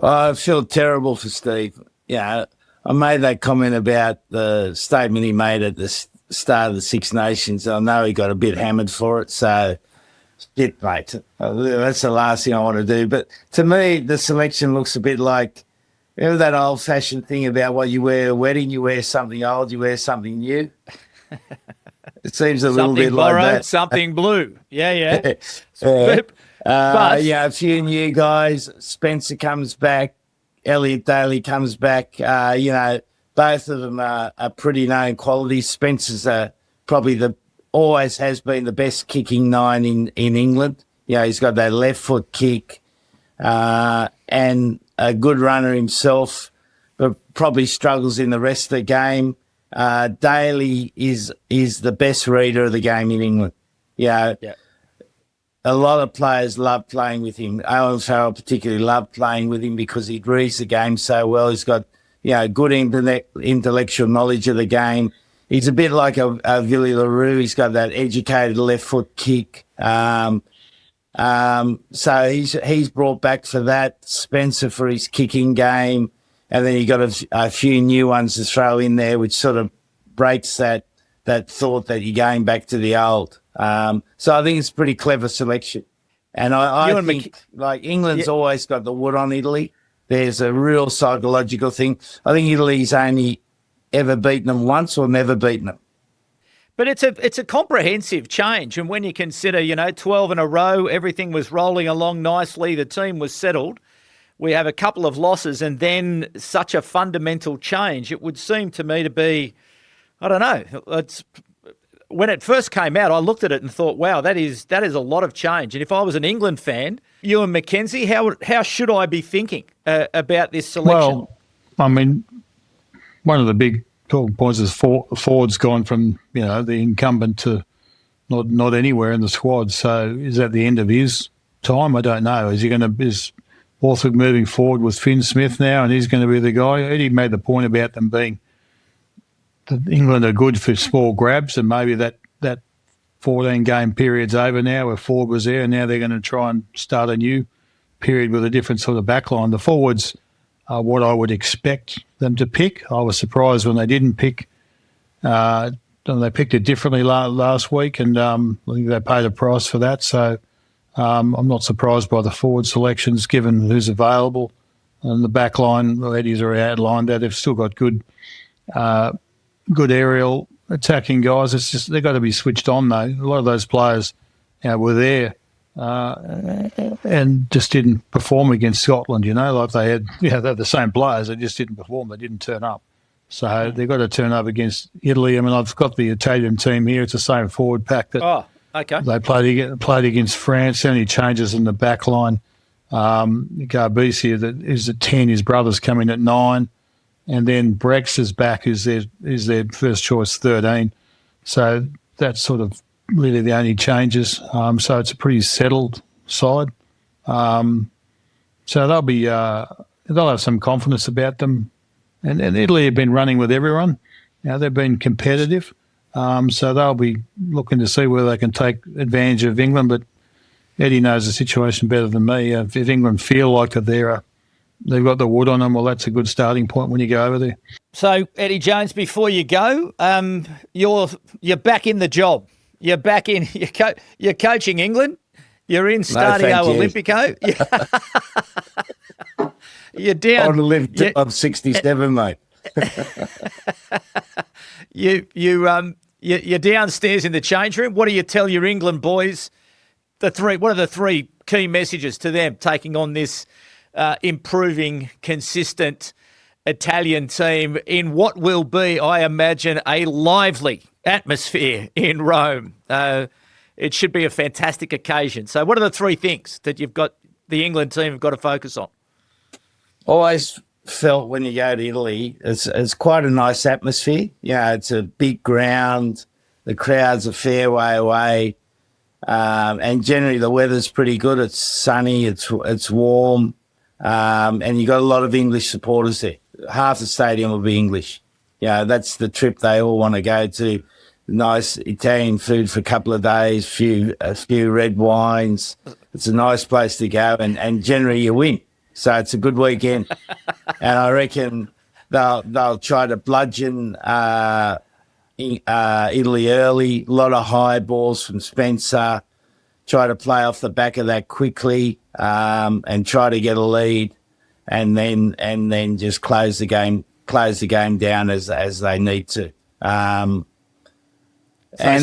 I feel terrible for Steve. I made that comment about the statement he made at the start of the Six Nations. I know he got a bit hammered for it, so shit, mate. That's the last thing I want to do. But to me, the selection looks a bit like, remember that old-fashioned thing about what you wear at a wedding? You wear something old, you wear something new. It seems a little bit borrowed, like that. Something blue. Yeah. A few new guys. Spencer comes back. Elliot Daly comes back. Both of them are pretty known qualities. Spencer's probably always has been the best kicking 9 in England. He's got that left foot kick and a good runner himself, but probably struggles in the rest of the game. Daly is the best reader of the game in England. A lot of players love playing with him. Owen Farrell particularly loved playing with him because he reads the game so well. He's got, good intellectual knowledge of the game. He's a bit like a Villy LaRue. He's got that educated left foot kick. So he's brought back for that. Spencer for his kicking game. And then you got a few new ones to throw in there, which sort of breaks that thought that you're going back to the old. So I think it's a pretty clever selection. And I think, England's always got the wood on Italy. There's a real psychological thing. I think Italy's only ever beaten them once or never beaten them. But it's a comprehensive change. And when you consider, 12 in a row, everything was rolling along nicely, the team was settled. We have a couple of losses and then such a fundamental change. It would seem to me to be, I don't know, when it first came out, I looked at it and thought, wow, that is a lot of change. And if I was an England fan, Ewen McKenzie, how should I be thinking about this selection? Well, I mean, one of the big talking points is Ford's gone from, the incumbent to not anywhere in the squad. So is that the end of his time? I don't know. Is Borthwick moving forward with Finn Smith now and he's going to be the guy? Eddie made the point about them being that England are good for small grabs, and maybe that 14-game period's over now where Ford was there, and now they're going to try and start a new period with a different sort of backline. The forwards are what I would expect them to pick. I was surprised when they didn't pick. They picked it differently last week, and I think they paid a price for that. So I'm not surprised by the forward selections given who's available. And the backline, Eddie's already outlined that. They've still got good aerial attacking guys. It's just they've got to be switched on, though. A lot of those players were there and just didn't perform against Scotland, like they had, they're the same players. They just didn't perform. They didn't turn up. So they've got to turn up against Italy. I mean, I've got the Italian team here. It's the same forward pack that they played against France. Only changes in the back line. Garbisi that is at 10. His brother's coming at 9. And then Brex is back, who's their first choice 13. So that's sort of really the only changes. So it's a pretty settled side. So they'll have some confidence about them. And Italy have been running with everyone. They've been competitive. So they'll be looking to see whether they can take advantage of England. But Eddie knows the situation better than me. If England feel like they've got the wood on them, well, that's a good starting point when you go over there. So, Eddie Jones, before you go, you're back in the job. You're back in. You're coaching England. You're in Stadio Olimpico. You're down. I'm 67, mate. You're downstairs in the change room. What do you tell your England boys? What are the three key messages to them taking on this improving, consistent Italian team in what will be, I imagine, a lively atmosphere in Rome? It should be a fantastic occasion. So what are the three things that the England team have got to focus on? Always felt when you go to Italy, it's quite a nice atmosphere. It's a big ground. The crowds are fair way away. And generally the weather's pretty good. It's sunny. It's warm. And you got a lot of English supporters there. Half the stadium will be English. That's the trip they all want to go to. Nice Italian food for a couple of days, a few red wines. It's a nice place to go, and generally you win. So it's a good weekend. And I reckon they'll try to bludgeon Italy early. A lot of high balls from Spencer. Try to play off the back of that quickly, and try to get a lead, and then just close the game down as they need to. And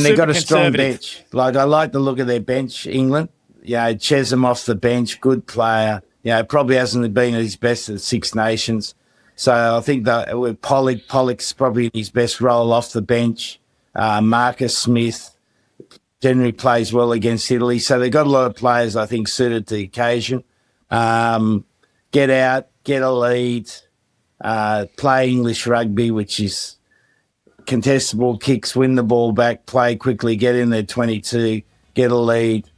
they've got a strong bench. Like, I like the look of their bench, England. Chesham off the bench, good player. Probably hasn't been at his best at Six Nations. So I think that with Pollock's probably his best role off the bench. Marcus Smith generally plays well against Italy. So they've got a lot of players, I think, suited to the occasion. Get out, get a lead, play English rugby, which is contestable kicks, win the ball back, play quickly, get in there 22, get a lead,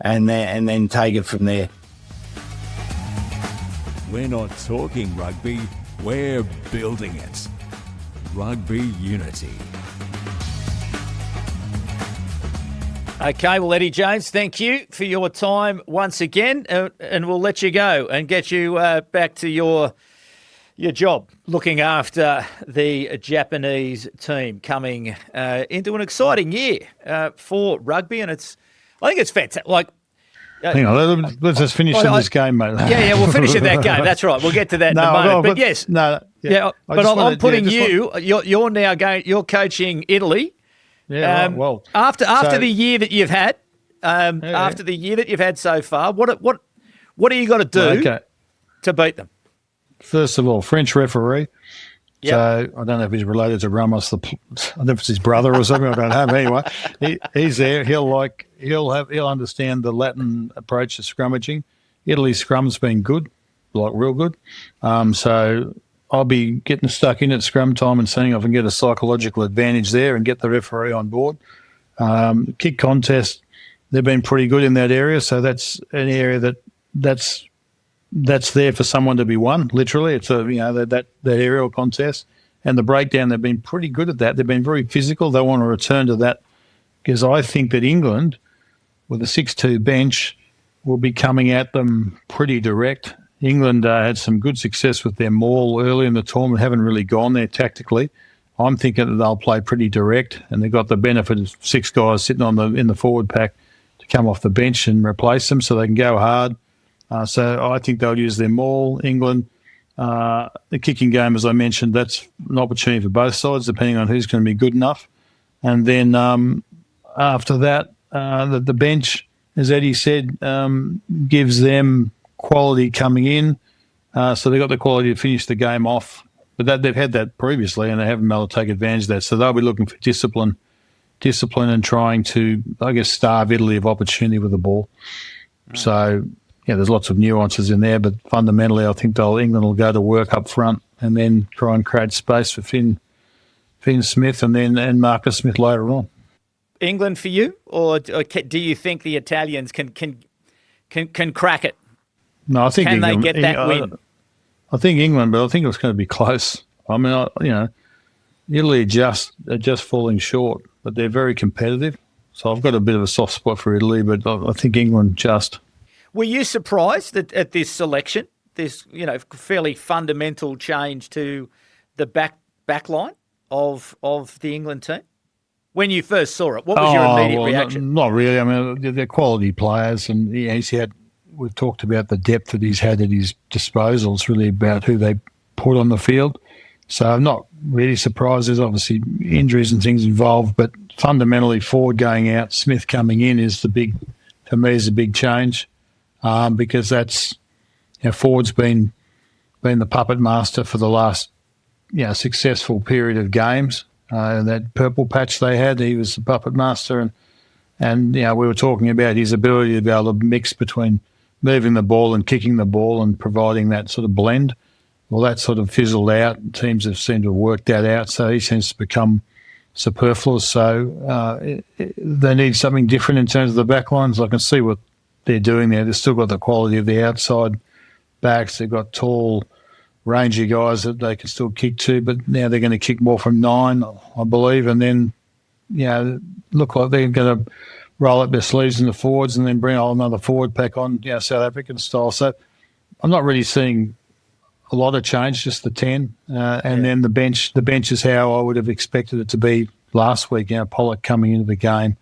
and then take it from there. We're not talking rugby, we're building it. Rugby Unity. Okay, well, Eddie Jones, thank you for your time once again, and we'll let you go and get you back to your job, looking after the Japanese team coming into an exciting year for rugby, and I think it's fantastic. Like, Hang on, let's just finish this game, mate. Yeah, we'll finish in that game. That's right. We'll get to that in a moment. But yes, I'm putting you. You're now going. You're coaching Italy. Yeah. Right, well, after the year that you've had, after the year that you've had so far, what do you got to do to beat them? First of all, French referee. Yep. So I don't know if he's related to Ramos. I don't know if it's his brother or something. I don't know. But anyway, he's there. He'll understand the Latin approach to scrummaging. Italy's scrum's been good, like real good. So I'll be getting stuck in at scrum time and seeing if I can get a psychological advantage there and get the referee on board. Kick contest, they've been pretty good in that area. So that's an area that's there for someone to be won. Literally, it's that aerial contest and the breakdown. They've been pretty good at that. They've been very physical. They want to return to that because I think that England, with a 6-2 bench, will be coming at them pretty direct. England had some good success with their maul early in the tournament. Haven't really gone there tactically. I'm thinking that they'll play pretty direct, and they've got the benefit of 6 guys sitting in the forward pack to come off the bench and replace them, so they can go hard. So I think they'll use their maul. England, the kicking game, as I mentioned, that's an opportunity for both sides, depending on who's going to be good enough. And then after that, the bench, as Eddie said, gives them quality coming in. So they've got the quality to finish the game off. But they've had that previously, and they haven't been able to take advantage of that. So they'll be looking for discipline and trying to, I guess, starve Italy of opportunity with the ball. So, there's lots of nuances in there, but fundamentally I think England will go to work up front and then try and create space for Finn Smith and Marcus Smith later on. England for you, or do you think the Italians can crack it? No, I think England, they get that win? I think England, but I think it's going to be close. I mean, Italy are just falling short, but they're very competitive. So I've got a bit of a soft spot for Italy, but I think England just. Were you surprised at this selection, this fairly fundamental change to the back line of the England team? When you first saw it, what was your immediate reaction? Not really. I mean, they're quality players, and we've talked about the depth that he's had at his disposal. It's really about who they put on the field. So I'm not really surprised. There's obviously injuries and things involved, but fundamentally Ford going out, Smith coming in is a big change. Because that's Ford's been the puppet master for the last successful period of games. That purple patch they had, he was the puppet master, and we were talking about his ability to be able to mix between moving the ball and kicking the ball and providing that sort of blend. Well, that sort of fizzled out. Teams have seemed to have worked that out, so he seems to become superfluous. So they need something different in terms of the back lines. I can see what they're doing there. They've still got the quality of the outside backs. They've got tall, rangy guys that they can still kick to, but now they're going to kick more from 9, I believe, and then look like they're going to roll up their sleeves in the forwards and then bring another forward pack on, South African style. So I'm not really seeing a lot of change, just the 10, then the bench. The bench is how I would have expected it to be last week. Pollock coming into the game,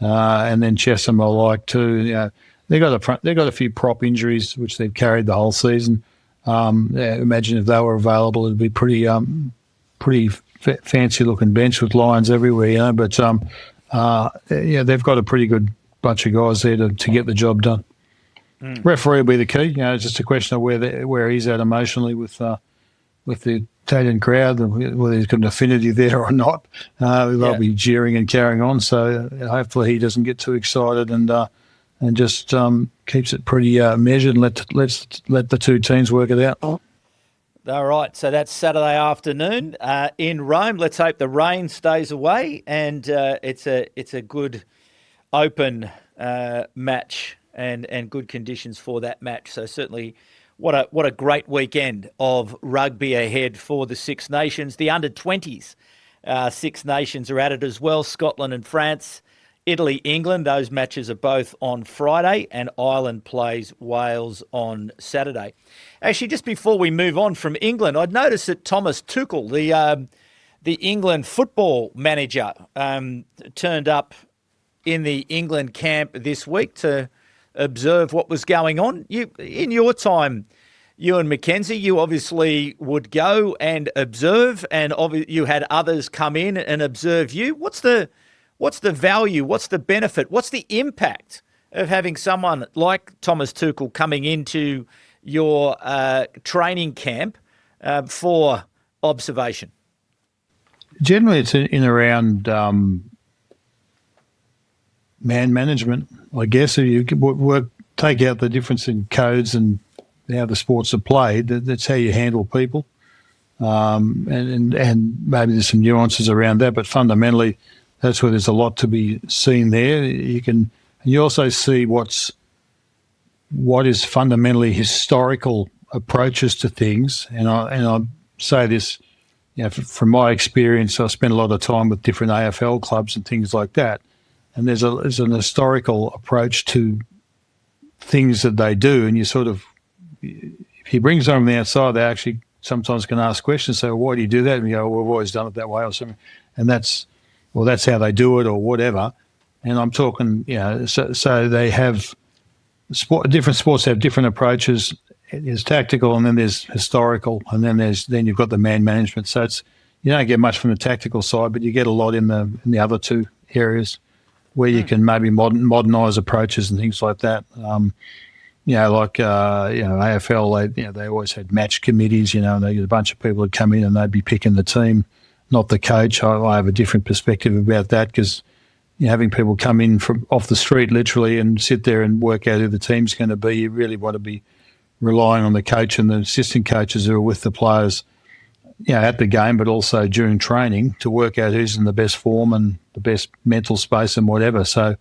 and then Chesham I like too. They got a few prop injuries which they've carried the whole season. Imagine if they were available, it'd be pretty fancy looking bench with lions everywhere. But they've got a pretty good bunch of guys there to get the job done. Referee will be the key. It's just a question of where he's at emotionally with the Italian crowd, whether he's got an affinity there or not. They'll be jeering and carrying on. So hopefully he doesn't get too excited and just keeps it pretty measured and let the two teams work it out. All right, so that's Saturday afternoon in Rome. Let's hope the rain stays away and it's a good open match and good conditions for that match. So certainly what a great weekend of rugby ahead for the Six Nations. The under-20s Six Nations are at it as well. Scotland and France, Italy, England, those matches are both on Friday, and Ireland plays Wales on Saturday. Actually, just before we move on from England, I'd noticed that Thomas Tuchel, the England football manager, turned up in the England camp this week to observe what was going on. You, in your time, Ewen McKenzie, you obviously would go and observe, and you had others come in and observe you. What's the value? What's the benefit? What's the impact of having someone like Thomas Tuchel coming into your training camp for observation? Generally, it's in around man management, I guess. If you take out the difference in codes and how the sports are played, that's how you handle people. And maybe there's some nuances around that, but fundamentally, that's where there's a lot to be seen there. You also see what is fundamentally historical approaches to things. And I say this, from my experience, I spent a lot of time with different AFL clubs and things like that. And there's an historical approach to things that they do, and you sort of, if he brings them from the outside, they actually sometimes can ask questions. So, why do you do that? And you go, well, we've always done it that way, or something. And that's how they do it, or whatever. And I'm talking, so they have different sports have different approaches. There's tactical, and then there's historical, and then you've got the man management. So you don't get much from the tactical side, but you get a lot in the other two areas where you can maybe modernise approaches and things like that. AFL, they always had match committees. They get a bunch of people that come in and they'd be picking the team, not the coach. I have a different perspective about that because having people come in from off the street literally and sit there and work out who the team's going to be, you really want to be relying on the coach and the assistant coaches who are with the players, at the game, but also during training to work out who's in the best form and the best mental space and whatever. So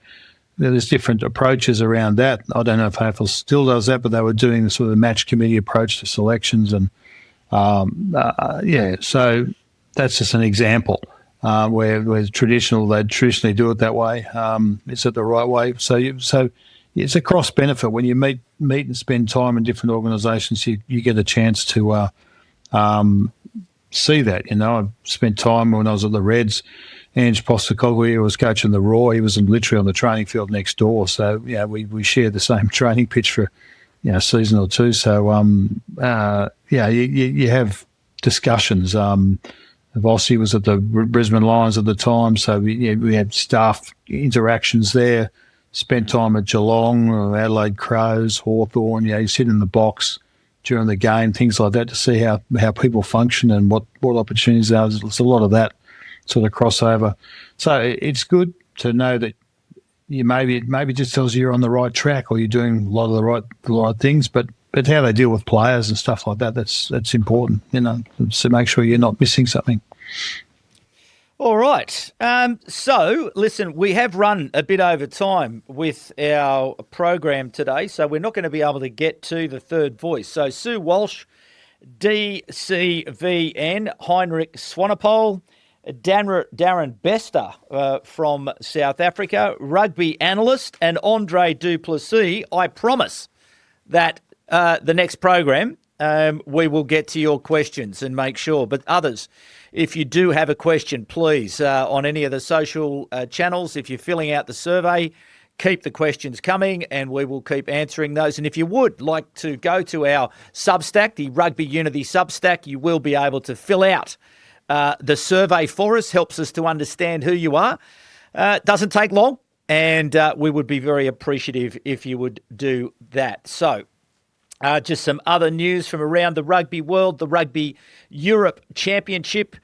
there's different approaches around that. I don't know if AFL still does that, but they were doing the sort of match committee approach to selections. And, so that's just an example where they'd traditionally do it that way. Is it the right way? So it's a cross benefit. When you meet and spend time in different organisations, you get a chance to see that. I've spent time when I was at the Reds. Ange Postecoglou was coaching the Raw. He was literally on the training field next door. So we shared the same training pitch for a season or two. So you have discussions. Vossi was at the Brisbane Lions at the time, so we had staff interactions there. Spent time at Geelong, Adelaide Crows, Hawthorn. You sit in the box during the game, things like that, to see how people function and what opportunities there are. There's a lot of that sort of crossover. So it's good to know that it just tells you you're on the right track or you're doing a lot of the right things, but how they deal with players and stuff like that, that's important, to make sure you're not missing something. All right. So, listen, we have run a bit over time with our program today, so we're not going to be able to get to the third voice. So, Sue Walsh, DCVN, Heinrich Swanepoel, Darren Bester from South Africa, rugby analyst, and Andre Duplessis. I promise that the next program we will get to your questions and make sure. But others, if you do have a question, please, on any of the social channels, if you're filling out the survey, keep the questions coming and we will keep answering those. And if you would like to go to our Substack, the Rugby Unity Substack, you will be able to fill out the survey for us. Helps us to understand who you are. Doesn't take long, and we would be very appreciative if you would do that. So, just some other news from around the rugby world. The Rugby Europe Championship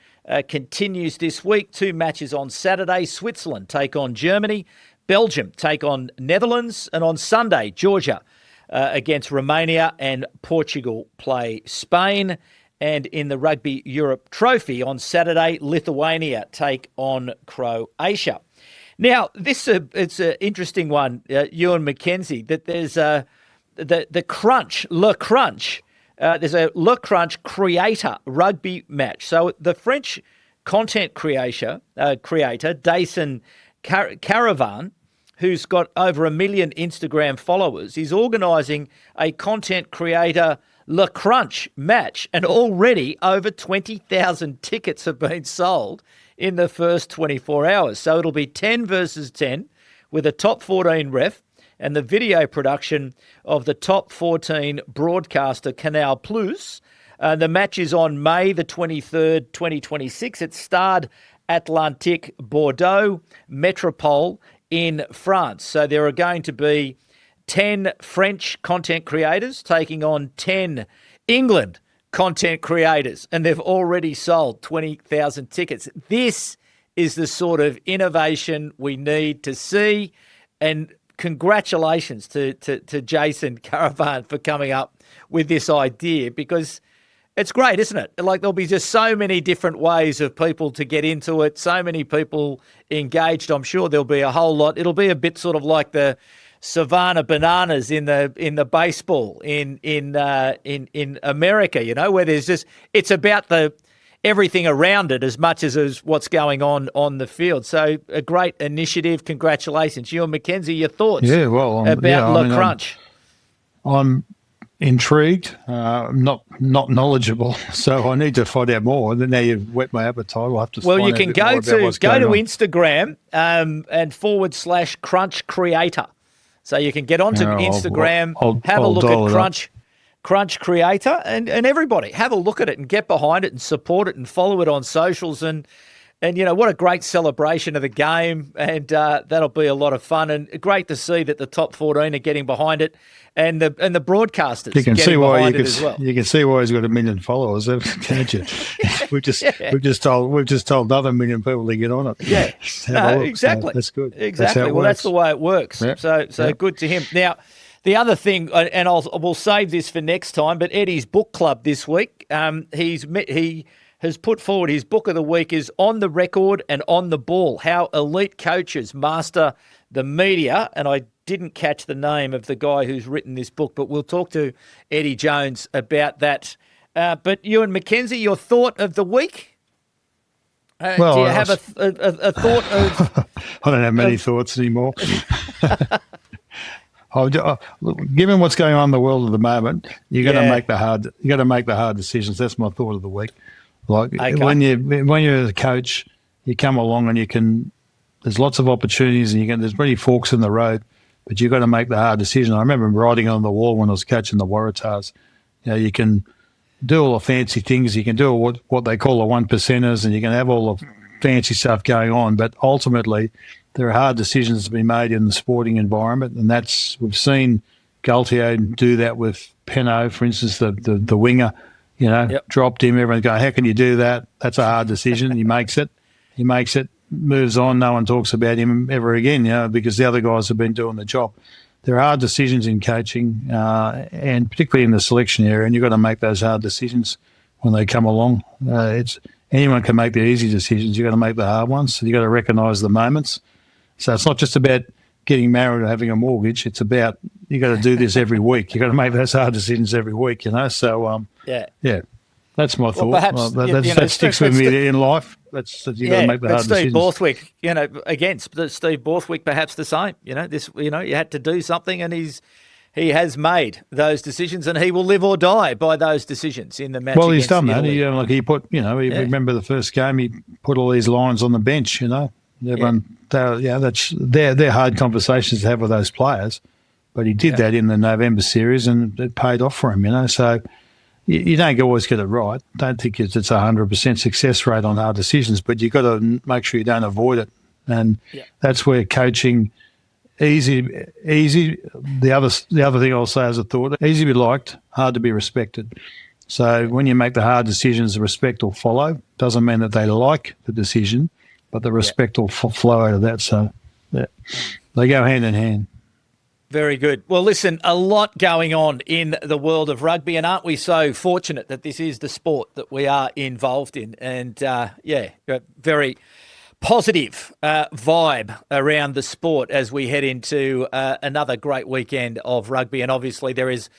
continues this week. 2 matches on Saturday. Switzerland take on Germany. Belgium take on Netherlands. And on Sunday, Georgia against Romania, and Portugal play Spain. And in the Rugby Europe Trophy on Saturday, Lithuania take on Croatia. Now, it's an interesting one, Ewen McKenzie, that there's the Crunch, Le Crunch. There's a Le Crunch creator rugby match. So the French content creator Dason Caravan, who's got over 1 million Instagram followers, is organising a content creator Le Crunch match, and already over 20,000 tickets have been sold in the first 24 hours. So it'll be 10 versus 10 with a top 14 ref, and the video production of the top 14 broadcaster Canal Plus. The match is on May the 23rd, 2026. It's Stade Atlantique Bordeaux Métropole in France. So there are going to be 10 French content creators taking on 10 England content creators, and they've already sold 20,000 tickets. This is the sort of innovation we need to see, and congratulations to Jason Caravan for coming up with this idea, because it's great, isn't it? Like, there'll be just so many different ways of people to get into it, so many people engaged. I'm sure there'll be a whole lot. It'll be a bit sort of like the Savannah Bananas in the baseball in America, you know, where there's just, it's about everything around it as much as what's going on the field. So a great initiative. Congratulations. Ewen McKenzie, your thoughts about Le Crunch? I'm intrigued, not knowledgeable, so I need to find out more. Now you've whet my appetite. I'll have to. Well, you can go to Instagram and /Crunch Creator. So you can get onto Instagram, have a look at Crunch Creator, and everybody have a look at it and get behind it and support it and follow it on socials, and you know, what a great celebration of the game, and that'll be a lot of fun, and great to see that the top 14 are getting behind it, and the broadcasters you can getting see why behind it as well. You can see why he's got 1 million followers, can't you? we've just told another 1 million people to get on it. Yeah, exactly. So that's good. Exactly. That's the way it works. Yep. So good to him. Now, the other thing, and we'll save this for next time, but Eddie's book club this week, he has put forward his book of the week is On the Record and On the Ball, How Elite Coaches Master the Media. And I didn't catch the name of the guy who's written this book, but we'll talk to Eddie Jones about that. But Ewen McKenzie, your thought of the week? Do you have a thought of... I don't have many thoughts anymore. Given what's going on in the world at the moment, you got to make the hard decisions. That's my thought of the week. Like, okay. when you're a coach, you come along and there's lots of opportunities, and there's many forks in the road, but you've got to make the hard decision. I remember writing on the wall when I was coaching the Waratahs, you know, you can do all the fancy things, you can do what they call the 1%ers, and you can have all the fancy stuff going on, but ultimately there are hard decisions to be made in the sporting environment, and we've seen Galtier do that with Penno, for instance, the winger. You know, dropped him. Everyone's going, how can you do that? That's a hard decision. He makes it, moves on. No one talks about him ever again, you know, because the other guys have been doing the job. There are hard decisions in coaching, and particularly in the selection area, and you've got to make those hard decisions when they come along. Anyone can make the easy decisions. You've got to make the hard ones. So you've got to recognise the moments. So it's not just about getting married or having a mortgage. It's about you got to do this every week. You've got to make those hard decisions every week, you know. So, yeah, that's my thought. Perhaps, that sticks with me in life. You got to make the hard decisions. Steve Borthwick, you know, Steve Borthwick, perhaps the same. You know, you had to do something, and he has made those decisions, and he will live or die by those decisions in the match. Well, he's done that. He put, you know, remember the first game, he put all these lines on the bench, you know. Everyone, they're hard conversations to have with those players, but he did that in the November series, and it paid off for him, you know. So you don't always get it right. Don't think it's 100% success rate on hard decisions, but you've got to make sure you don't avoid it. And that's where coaching, easy. The other thing I'll say as a thought, easy to be liked, hard to be respected. So when you make the hard decisions, the respect will follow. Doesn't mean that they like the decision, but the respect will flow out of that. So they go hand in hand. Very good. Well, listen, a lot going on in the world of rugby, and aren't we so fortunate that this is the sport that we are involved in? And, very positive vibe around the sport as we head into another great weekend of rugby. And obviously there is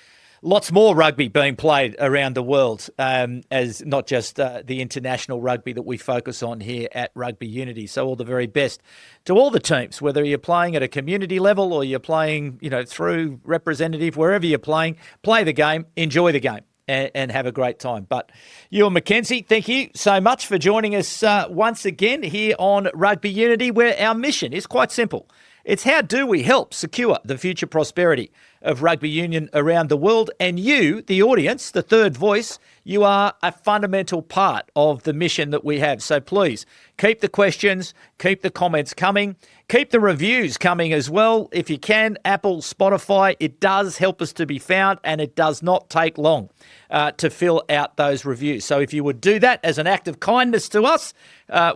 lots more rugby being played around the world, as not just the international rugby that we focus on here at Rugby Unity. So all the very best to all the teams, whether you're playing at a community level or you're playing, you know, through representative, wherever you're playing, play the game, enjoy the game, and have a great time. But Ewen McKenzie, thank you so much for joining us once again here on Rugby Unity, where our mission is quite simple. It's how do we help secure the future prosperity of rugby union around the world? And you, the audience, the third voice, you are a fundamental part of the mission that we have. So please keep the questions, keep the comments coming, keep the reviews coming as well. If you can, Apple, Spotify, it does help us to be found, and it does not take long to fill out those reviews. So if you would do that as an act of kindness to us,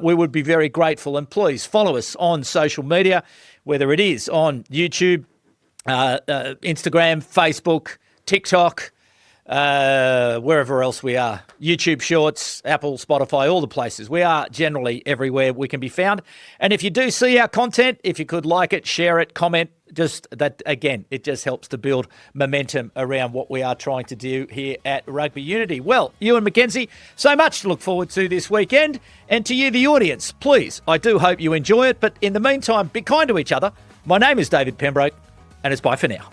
we would be very grateful. And please follow us on social media, whether it is on YouTube, Instagram, Facebook, TikTok, wherever else we are, YouTube Shorts, Apple, Spotify, all the places. We are generally everywhere we can be found. And if you do see our content, if you could like it, share it, comment, just that, again, it just helps to build momentum around what we are trying to do here at Rugby Unity. Well, Ewen McKenzie, so much to look forward to this weekend. And to you, the audience, please, I do hope you enjoy it. But in the meantime, be kind to each other. My name is David Pembroke, and it's bye for now.